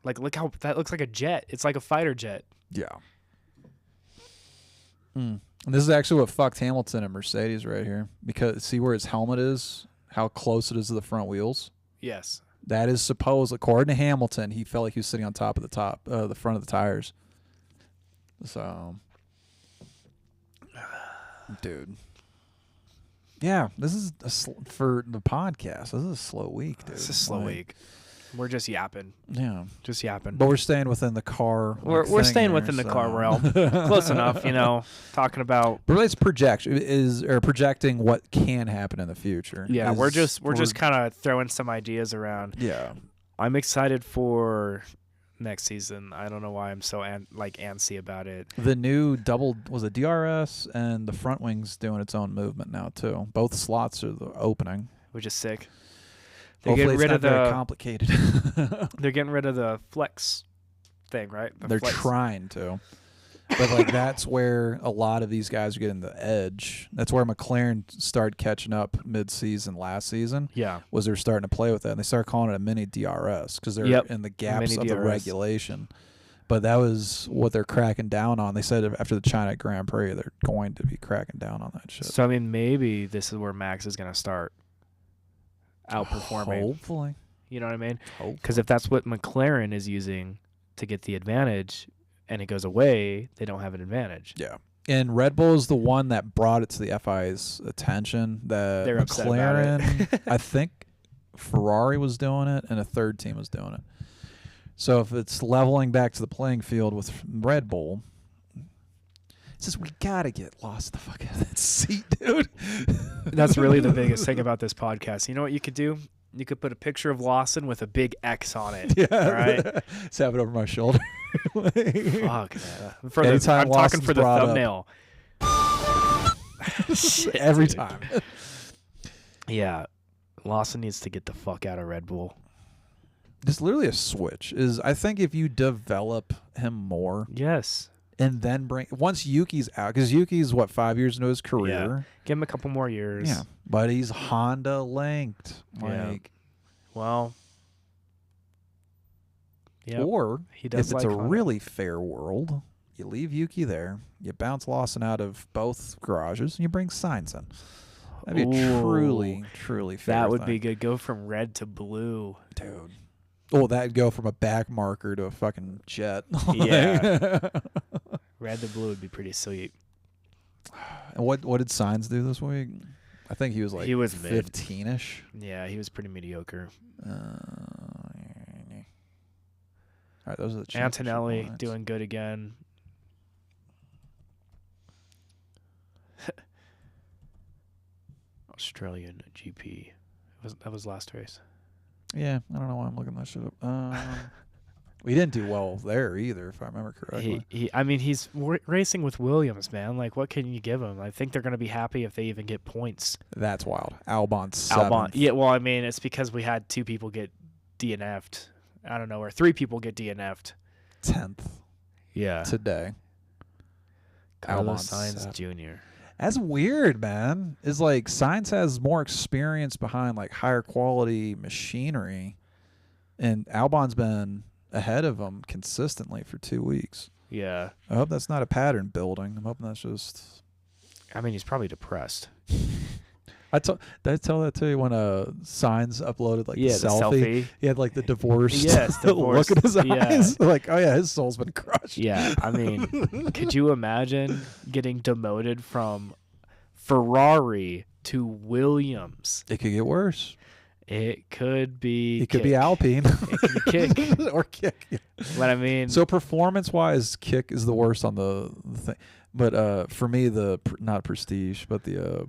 Like, look how that looks like a jet. It's like a fighter jet. Yeah. And this is actually what fucked Hamilton and Mercedes right here. Because see where his helmet is, how close it is to the front wheels. Yes. That is supposed, according to Hamilton, he felt like he was sitting on top of the front of the tires. So, dude. Yeah, this is for the podcast. This is a slow week, dude. It's a slow Like, week. We're just yapping. Yeah, Just yapping. but we're staying within the car. We're thing staying here, within the car so. realm. Close enough, you know. Talking about But it's projecting what can happen in the future. yeah, we're Is- just kind of throwing some ideas around. yeah. I'm excited for next season. I don't know why I'm so antsy about it. The new was a DRS and the front wing's doing its own movement now too. Both slots are opening. Which is sick. They're Hopefully getting rid it's of not very the complicated. they're getting rid of the flex thing, right? The They're flex. trying to. But like that's where a lot of these guys are getting the edge. That's where McLaren started catching up mid-season last season. Yeah. Was they're starting to play with that, and they started calling it a mini DRS because they're Yep, in the gaps mini of the DRS. regulation. But that was what they're cracking down on. They said after the China Grand Prix, they're going to be cracking down on that shit. So I mean, maybe this is where Max is going to start outperforming. Hopefully. You know what I mean? Hopefully. Because if that's what McLaren is using to get the advantage and it goes away, they don't have an advantage. Yeah. And Red Bull is the one that brought it to the FIA's attention that They're upset about it. McLaren, I think Ferrari was doing it and a third team was doing it. So if it's leveling back to the playing field with Red Bull, it says we got to get lost the fuck out of that seat, dude. That's really the biggest thing about this podcast. You know what you could do? You could put a picture of Lawson with a big X on it. Yeah. All right. Just have it over my shoulder. Fuck. Man. Anytime I'm talking Lawson's for the brought up. thumbnail. Shit, Every dude. time. Yeah. Lawson needs to get the fuck out of Red Bull. It's literally a switch. I think if you develop him more Yes. and then once Yuki's out, because Yuki's 5 years into his career. Give him a couple more years. Yeah, but he's Honda linked. Yeah. Like, Well. Yeah. or He if does it's like a Honda. really fair world, you leave Yuki there, you bounce Lawson out of both garages, and you bring Sainz in. That'd be a Ooh. truly fair. That would thing. be good. Go from red to blue. dude. Oh, that'd go from a back marker to a fucking jet. Yeah. Red to blue would be pretty sweet. And what did Sainz do this week? I think he was like He was mid. 15-ish. Yeah, he was pretty mediocre. All right, those are the championship Antonelli points. doing good again. Australian GP. That was last race. Yeah, I don't know why I'm looking that shit up. We didn't do well there either, if I remember correctly. He's racing with Williams, man. Like, what can you give him? I think they're going to be happy if they even get points. That's wild. Albon's 7th. Albon. Yeah, well, I mean, it's because we had 2 people get DNF'd. I don't know, or 3 people get DNF'd. 10th Yeah. today. Carlos Albon's Sainz Jr. That's weird, man. It's like Sainz has more experience behind like higher quality machinery, and Albon's been ahead of him consistently for 2 weeks. Yeah. I hope that's not a pattern building. I'm hoping that's just. I mean, he's probably depressed. Did I tell that to you when Sainz uploaded like Yeah, the the selfie. He had like the divorced Yes, divorced. look at his Yeah. eyes. Like, oh yeah, his soul's been crushed. Yeah, I mean, could you imagine getting demoted from Ferrari to Williams? It could get worse. It could be. It could be kick. Alpine. It could be kick. or kick. Yeah. But I mean, So performance-wise, kick is the worst on the thing. But for me, not prestige, but the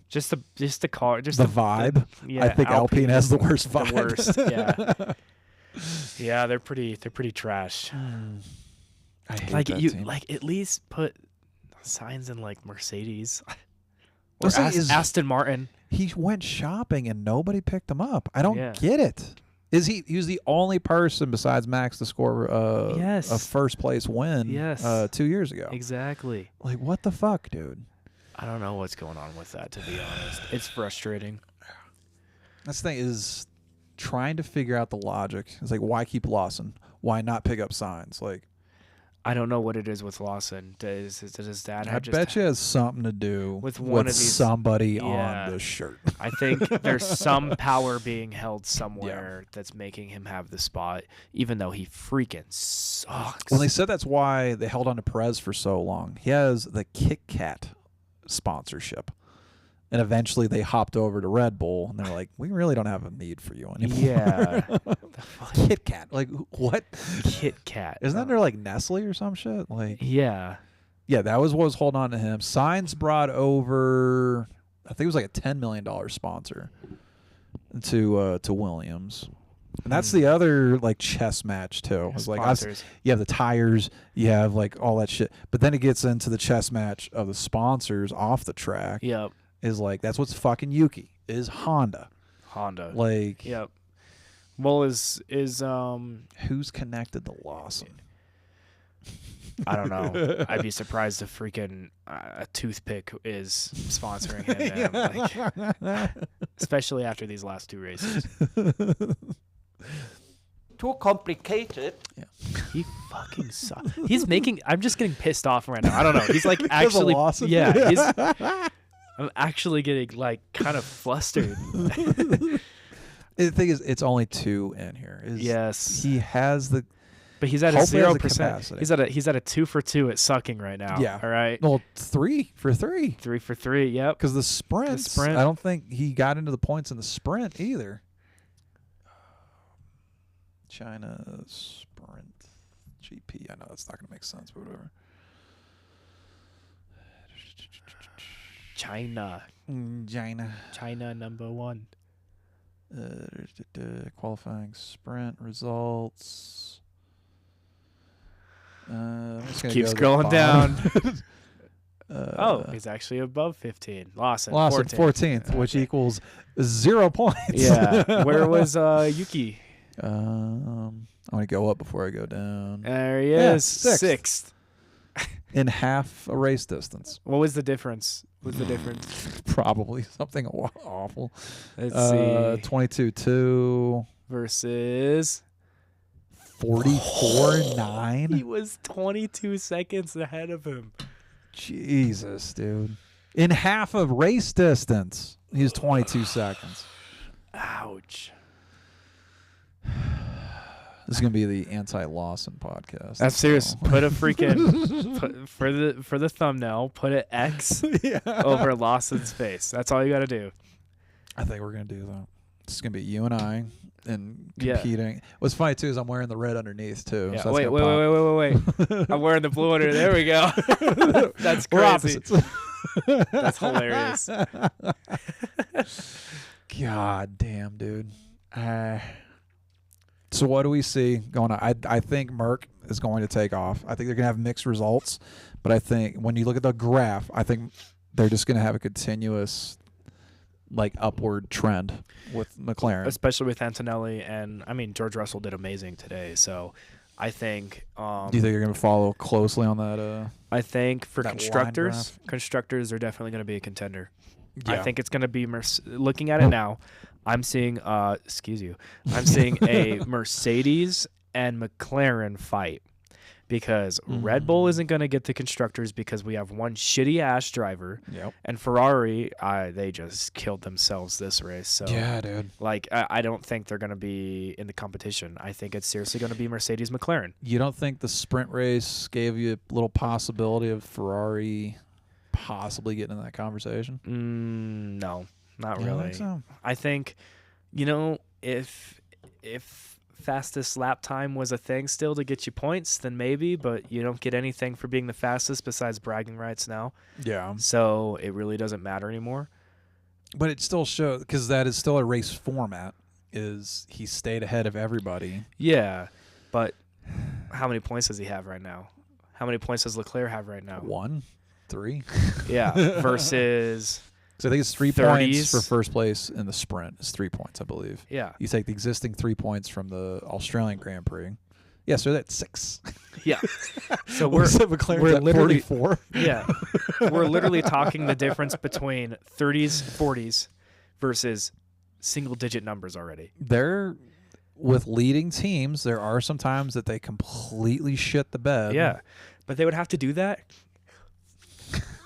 just the car, just the vibe. Yeah, I think Alpine has the worst vibe. The worst. Yeah. Yeah, they're pretty trash. I hate Like that you, team. like at least put signs in like Mercedes or Well, see, Aston Martin. He went shopping and nobody picked him up. I don't Yeah. get it. He was the only person besides Max to score Yes. a first place win Yes. 2 years ago. Exactly. Like, what the fuck, dude? I don't know what's going on with that, to be honest. It's frustrating. That's the thing is trying to figure out the logic. It's like, why keep Lawson? Why not pick up Sainz? Like, I don't know what it is with Lawson. Does that I have just bet you it has something to do with with one of these- somebody Yeah. on the shirt. I think there's some power being held somewhere that's making him have the spot, even though he freaking sucks. Well, they said that's why they held on to Perez for so long. He has the Kit Kat sponsorship. And eventually they hopped over to Red Bull, and they're like, we really don't have a need for you anymore. Yeah. Kit Kat. Like, what? Kit Kat. Isn't that under, like, Nestle or some shit? Like, Yeah. yeah, that was what was holding on to him. Sainz brought over, I think it was like a $10 million sponsor to Williams. And that's the other, like, chess match, too. It's like, Sponsors. you have the tires, you have, like, all that shit. But then it gets into the chess match of the sponsors off the track. Yep. Is like, that's what's fucking Yuki, is Honda. Honda. Like, Yep. Well, is who's connected to Lawson? I don't know. I'd be surprised if freaking a toothpick is sponsoring him, man. Like, especially after these last 2 races. Too complicated. He fucking sucks. He's making. I'm just getting pissed off right now. I don't know. He's like actually. Lawson? Yeah. I'm actually getting like kind of flustered. The thing is, it's only 2 in here. Yes. He has the. But he's at a Hopefully has the 0%. capacity. He's at a 2 for 2 at sucking right now. Yeah. All right. Well, 3 for 3. 3 for 3. Yep. Because the sprint, I don't think he got into the points in the sprint either. China sprint GP. I know that's not going to make sense, but whatever. China. China number 1. Qualifying sprint results. Keep scrolling down. He's actually above 15. Lawson 14th, which equals 0 points. Yeah. Where was Yuki? I'm gonna go up before I go down. There he is. Sixth. In half a race distance. What was the difference? Probably something awful. Let's see. 22-2 versus 44-9. He was 22 seconds ahead of him. Jesus, dude. In half a race distance, he's 22 seconds. Ouch. This is gonna be the anti-Lawson podcast. That's serious. Put a freaking for the thumbnail. Put an X over Lawson's face. That's all you got to do. I think we're gonna do that. It's gonna be you and I and competing. What's funny too is I'm wearing the red underneath too. Yeah. So Wait. I'm wearing the blue under. There we go. That's We're crazy. opposites. That's hilarious. God damn, dude. So what do we see going on? I think Merck is going to take off. I think they're going to have mixed results, but I think when you look at the graph, I think they're just going to have a continuous upward trend with McLaren, especially with Antonelli, and I mean George Russell did amazing today. So I think. Do you think you're going to follow closely on that? I think for constructors are definitely going to be a contender. Yeah. I think it's going to be looking at it now. I'm seeing I'm seeing a Mercedes and McLaren fight because Red Bull isn't going to get the constructors because we have one shitty ass driver. Yep. And Ferrari, they just killed themselves this race. So yeah, dude. I don't think they're going to be in the competition. I think it's seriously going to be Mercedes McLaren. You don't think the sprint race gave you a little possibility of Ferrari possibly getting in that conversation? No. Not really. I think so. I think, if fastest lap time was a thing still to get you points, then maybe, but you don't get anything for being the fastest besides bragging rights now. Yeah. So it really doesn't matter anymore. But it still shows, because that is still a race format, is he stayed ahead of everybody. Yeah, but how many points does he have right now? How many points does Leclerc have right now? 1, 3. Yeah, versus... So I think it's 3 points for first place in the sprint. It's 3 points, I believe. Yeah. You take the existing 3 points from the Australian Grand Prix. Yeah, so that's 6. Yeah. So we're literally 44. Yeah. We're literally talking the difference between 30s, 40s versus single-digit numbers already. With leading teams, there are some times that they completely shit the bed. Yeah, but they would have to do that.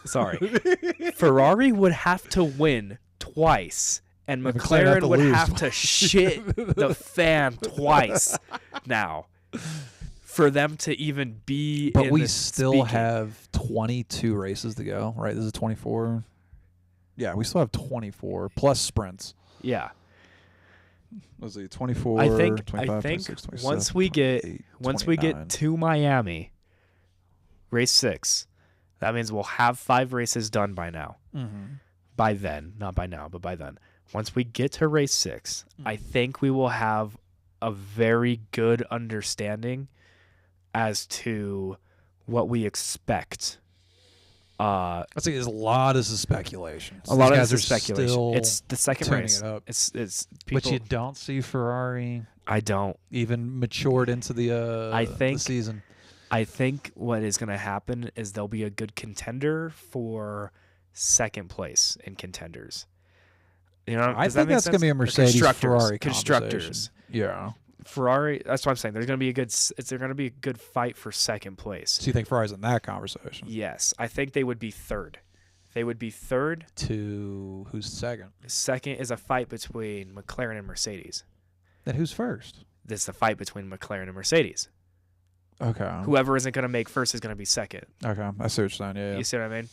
Sorry. Ferrari would have to win twice, and McLaren would have to shit the fan twice now for them to even be But we still have 22 races to go, right? This is 24. Yeah, we still have 24 plus sprints. Yeah. Was it 24? I think 25, 26, 27, once we get to Miami, race 6. That means we'll have 5 races done by now. Mm-hmm. By then. Not by now, but by then. Once we get to race 6, I think we will have a very good understanding as to what we expect. I think there's a lot of speculation. A lot of speculation. It's the second race. It's people, but you don't see Ferrari. I don't even matured into the season. I think what is going to happen is there'll be a good contender for second place in contenders. I think that's going to be a Mercedes Ferrari constructors. Yeah, Ferrari. That's what I'm saying. There's going to be a good fight for second place. So you think Ferrari's in that conversation? Yes, I think they would be third. They would be third. To who's second? Second is a fight between McLaren and Mercedes. Then who's first? This is a fight between McLaren and Mercedes. Okay. Whoever isn't going to make first is going to be second. Okay, I see what you're saying. Yeah. You see what I mean?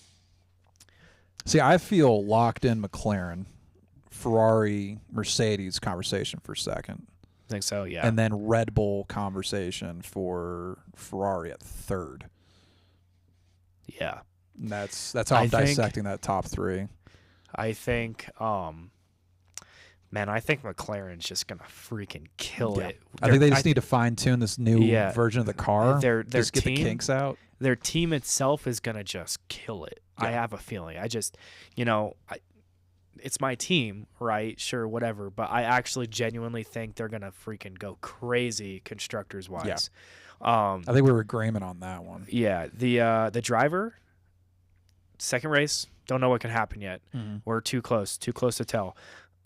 See, I feel locked in McLaren, Ferrari, Mercedes conversation for second. I think so, yeah. And then Red Bull conversation for Ferrari at third. Yeah. And that's how I'm dissecting that top three. I think, man, I think McLaren's just going to freaking kill it. I think they just need to fine-tune this new version of the car. Their just get team, the kinks out. Their team itself is going to just kill it. Yeah. I have a feeling. I just, it's my team, right? Sure, whatever. But I actually genuinely think they're going to freaking go crazy constructors-wise. Yeah. I think we were agreement on that one. Yeah. The driver, second race, don't know what can happen yet. Mm-hmm. We're too close to tell.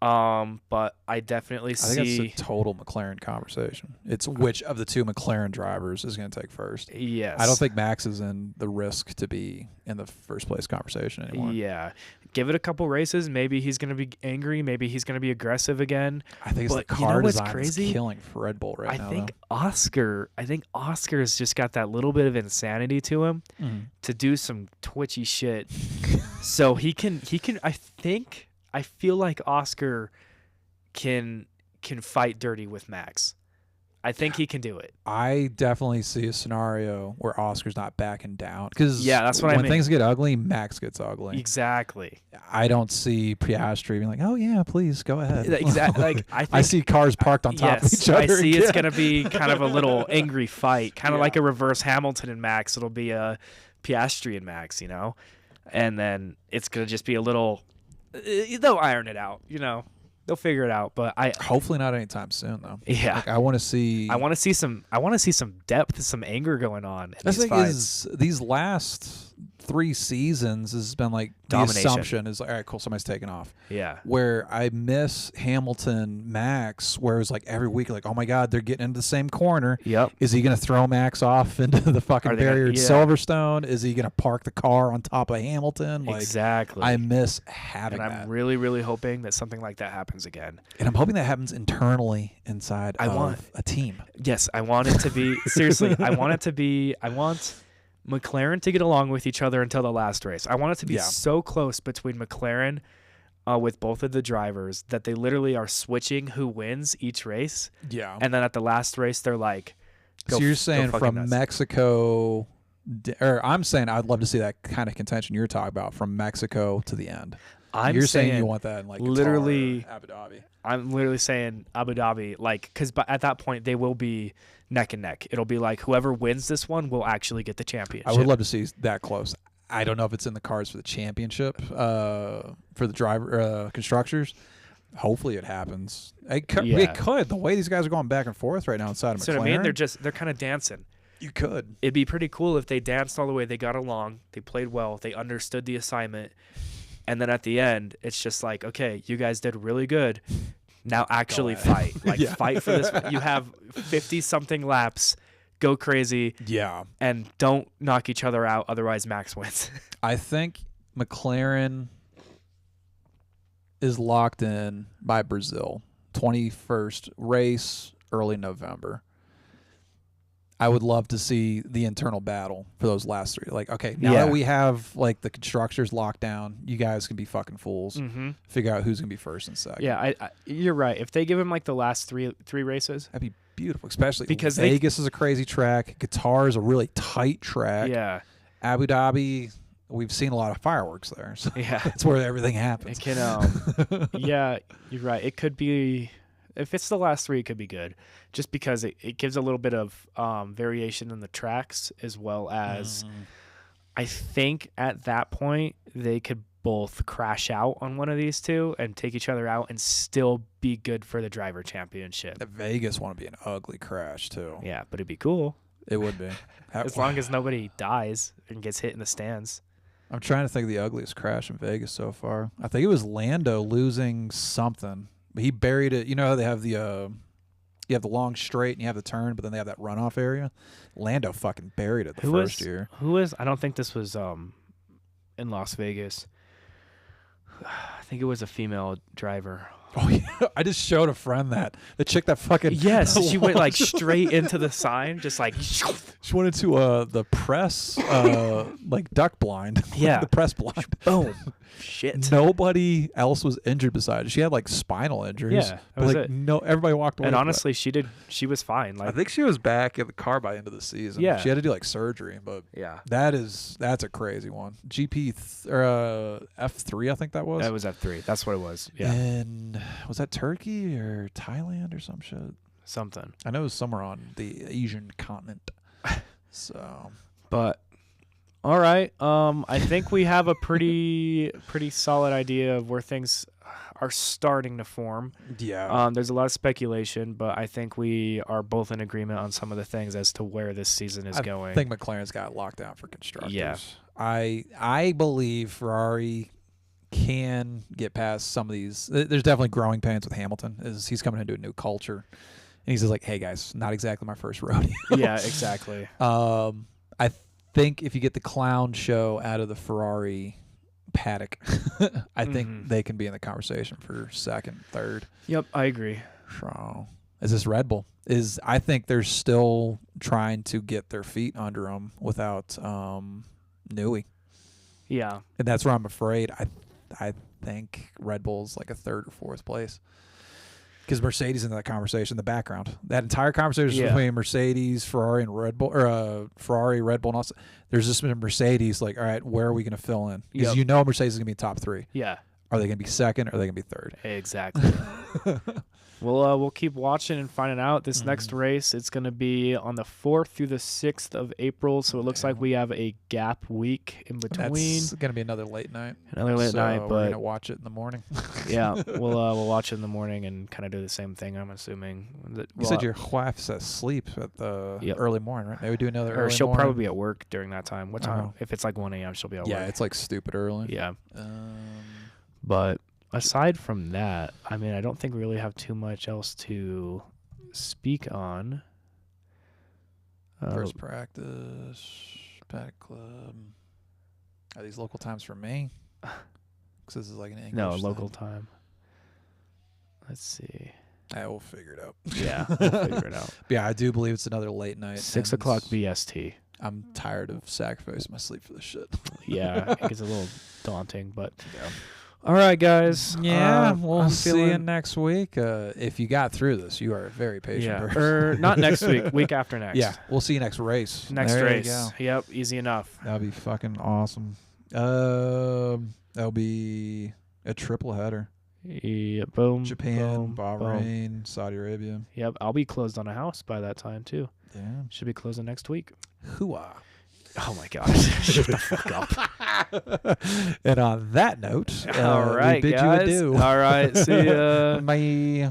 But I definitely see. I think it's a total McLaren conversation. It's which of the two McLaren drivers is going to take first. Yes. I don't think Max is in the risk to be in the first place conversation anymore. Yeah. Give it a couple races. Maybe he's going to be angry. Maybe he's going to be aggressive again. I think it's the car design that's killing for Red Bull right now. I think Oscar's just got that little bit of insanity to him to do some twitchy shit. So he can. I feel like Oscar can fight dirty with Max. I think he can do it. I definitely see a scenario where Oscar's not backing down because that's what I mean. When things get ugly, Max gets ugly. Exactly. I don't see Piastri being like, "Oh yeah, please go ahead." Exactly. I see cars parked on top of each other. I see it's gonna be kind of a little angry fight, kind of like a reverse Hamilton and Max. It'll be a Piastri and Max, and then it's gonna just be a little. They'll iron it out, They'll figure it out, but hopefully not anytime soon though. Yeah, I want to see some depth, some anger going on. The thing is, these last 3 seasons has been like domination. The assumption is like, all right, cool, somebody's taking off. Yeah. Where I miss Hamilton, Max, where it was like every week, like, oh my God, they're getting into the same corner. Yep. Is he gonna throw Max off into the fucking barrier at Silverstone? Is he gonna park the car on top of Hamilton? Like, exactly. I miss having that. And I'm really, really hoping that something like that happens again. And I'm hoping that happens internally inside of a team. Yes, I want it to be seriously. I want McLaren to get along with each other until the last race. I want it to be so close between McLaren with both of the drivers that they literally are switching who wins each race. Yeah. And then at the last race, they're like, so you're saying from Mexico, or I'm saying I'd love to see that kind of contention you're talking about from Mexico to the end. You're saying you want that in like literally Qatar, Abu Dhabi. I'm literally saying Abu Dhabi, because at that point they will be neck and neck. It'll be like whoever wins this one will actually get the championship. I would love to see that close. I don't know if it's in the cards for the championship for the driver constructors. Hopefully it happens. It could. The way these guys are going back and forth right now inside of McLaren. So I mean, they're kind of dancing. You could. It'd be pretty cool if they danced all the way. They got along. They played well. They understood the assignment. And then at the end, it's just like, okay, you guys did really good. Now actually fight. Fight for this. You have 50-something laps. Go crazy. Yeah. And don't knock each other out. Otherwise, Max wins. I think McLaren is locked in by Brazil. 21st race, early November. I would love to see the internal battle for those last 3. Like, okay, now that we have like the constructors locked down, you guys can be fucking fools. Mm-hmm. Figure out who's gonna be first and second. Yeah, you're right. If they give him like the last three races, that'd be beautiful. Especially because Vegas is a crazy track. Qatar is a really tight track. Yeah. Abu Dhabi, we've seen a lot of fireworks there. So that's where everything happens. It can. Yeah, you're right. It could be. If it's the last 3, it could be good, just because it gives a little bit of variation in the tracks, as well as I think at that point they could both crash out on one of these two and take each other out and still be good for the driver championship. The Vegas want to be an ugly crash too. Yeah, but it'd be cool. It would be. As long as nobody dies and gets hit in the stands. I'm trying to think of the ugliest crash in Vegas so far. I think it was Lando losing something. He buried it. You know how they have you have the long straight and you have the turn, but then they have that runoff area. Lando fucking buried it the first year. Who was? I don't think this was in Las Vegas. I think it was a female driver. Oh yeah, I just showed a friend that the chick that fucking Yes, she went like launched- straight into the sign, just like She went into the press like duck blind. Yeah. the press blind. boom. Shit. Nobody else was injured besides her. She had like spinal injuries. Yeah, that but, was like it. no, everybody walked away. And from honestly, she was fine. that. I Like, think she was back in the car by the end of the season. Yeah. she had to do like surgery, but yeah, that's a crazy one. Or F3, I think that was. that was F3. That's what it was. Yeah, And was that Turkey or Thailand or some shit? something. I know it was somewhere on the Asian continent. So But all right, I think we have a pretty solid idea of where things are starting to form. yeah, There's a lot of speculation, but I think we are both in agreement on some of the things as to where this season is going. I think McLaren's got it locked down for constructors. Yeah. I believe Ferrari can get past some of these. There's definitely growing pains with Hamilton. Is he's coming into a new culture, and he's just like, hey guys, not exactly my first rodeo. Yeah, exactly. I think if you get the clown show out of the Ferrari paddock, I think they can be in the conversation for second, third. Yep, I agree. So, is this Red Bull? I think they're still trying to get their feet under them without Newey, Yeah, and that's where I'm afraid. I think Red Bull's like a third or fourth place. Because Mercedes in that conversation, in the background, that entire conversation between Mercedes, Ferrari, and Red Bull, or Ferrari, Red Bull, and also, there's just been Mercedes. Like, all right, where are we going to fill in? Because Yep. you know Mercedes is going to be top three. yeah, Are they going to be second? Or are they going to be third? exactly. We'll keep watching and finding out. This next race, it's going to be on the 4th through the 6th of April. So it looks like we have a gap week in between. That's going to be another late night. Another late night, we're but going to watch it in the morning. yeah, we'll watch it in the morning and kind of do the same thing. I'm assuming. You said your wife's asleep at the Yep. early morning, right? They would do another or early she'll morning. probably be at work during that time. What time? Oh. If it's like 1 a.m., she'll be at Yeah, work. it's like stupid early. Yeah, Um, but aside from that, I mean, I don't think we really have too much else to speak on. First practice, paddock club. Are these local times for me? Because this is like an English. No, thing. local time. Let's see. We'll figure it out. Yeah, we'll figure it out. But yeah, I do believe it's another late night. 6 and o'clock BST. I'm tired of sacrificing my sleep for this shit. Yeah, it gets a little daunting, but all right, guys. We'll I'm see you feeling- next week. If you got through this, you are a very patient Yeah, person. or not next week. Week after next. Yeah, we'll see you next race. Next There you race. go. Yep, easy enough. That'll be fucking awesome. That'll be a triple header. Yeah, boom. Japan, boom, boom. Bahrain, Saudi Arabia. Yep, I'll be closed on a house by that time too. Yeah. Should be closing next week. Hooah. Oh my gosh! Shut the fuck up. And on that note, All right, we bid guys. you adieu. All right, see ya. Bye.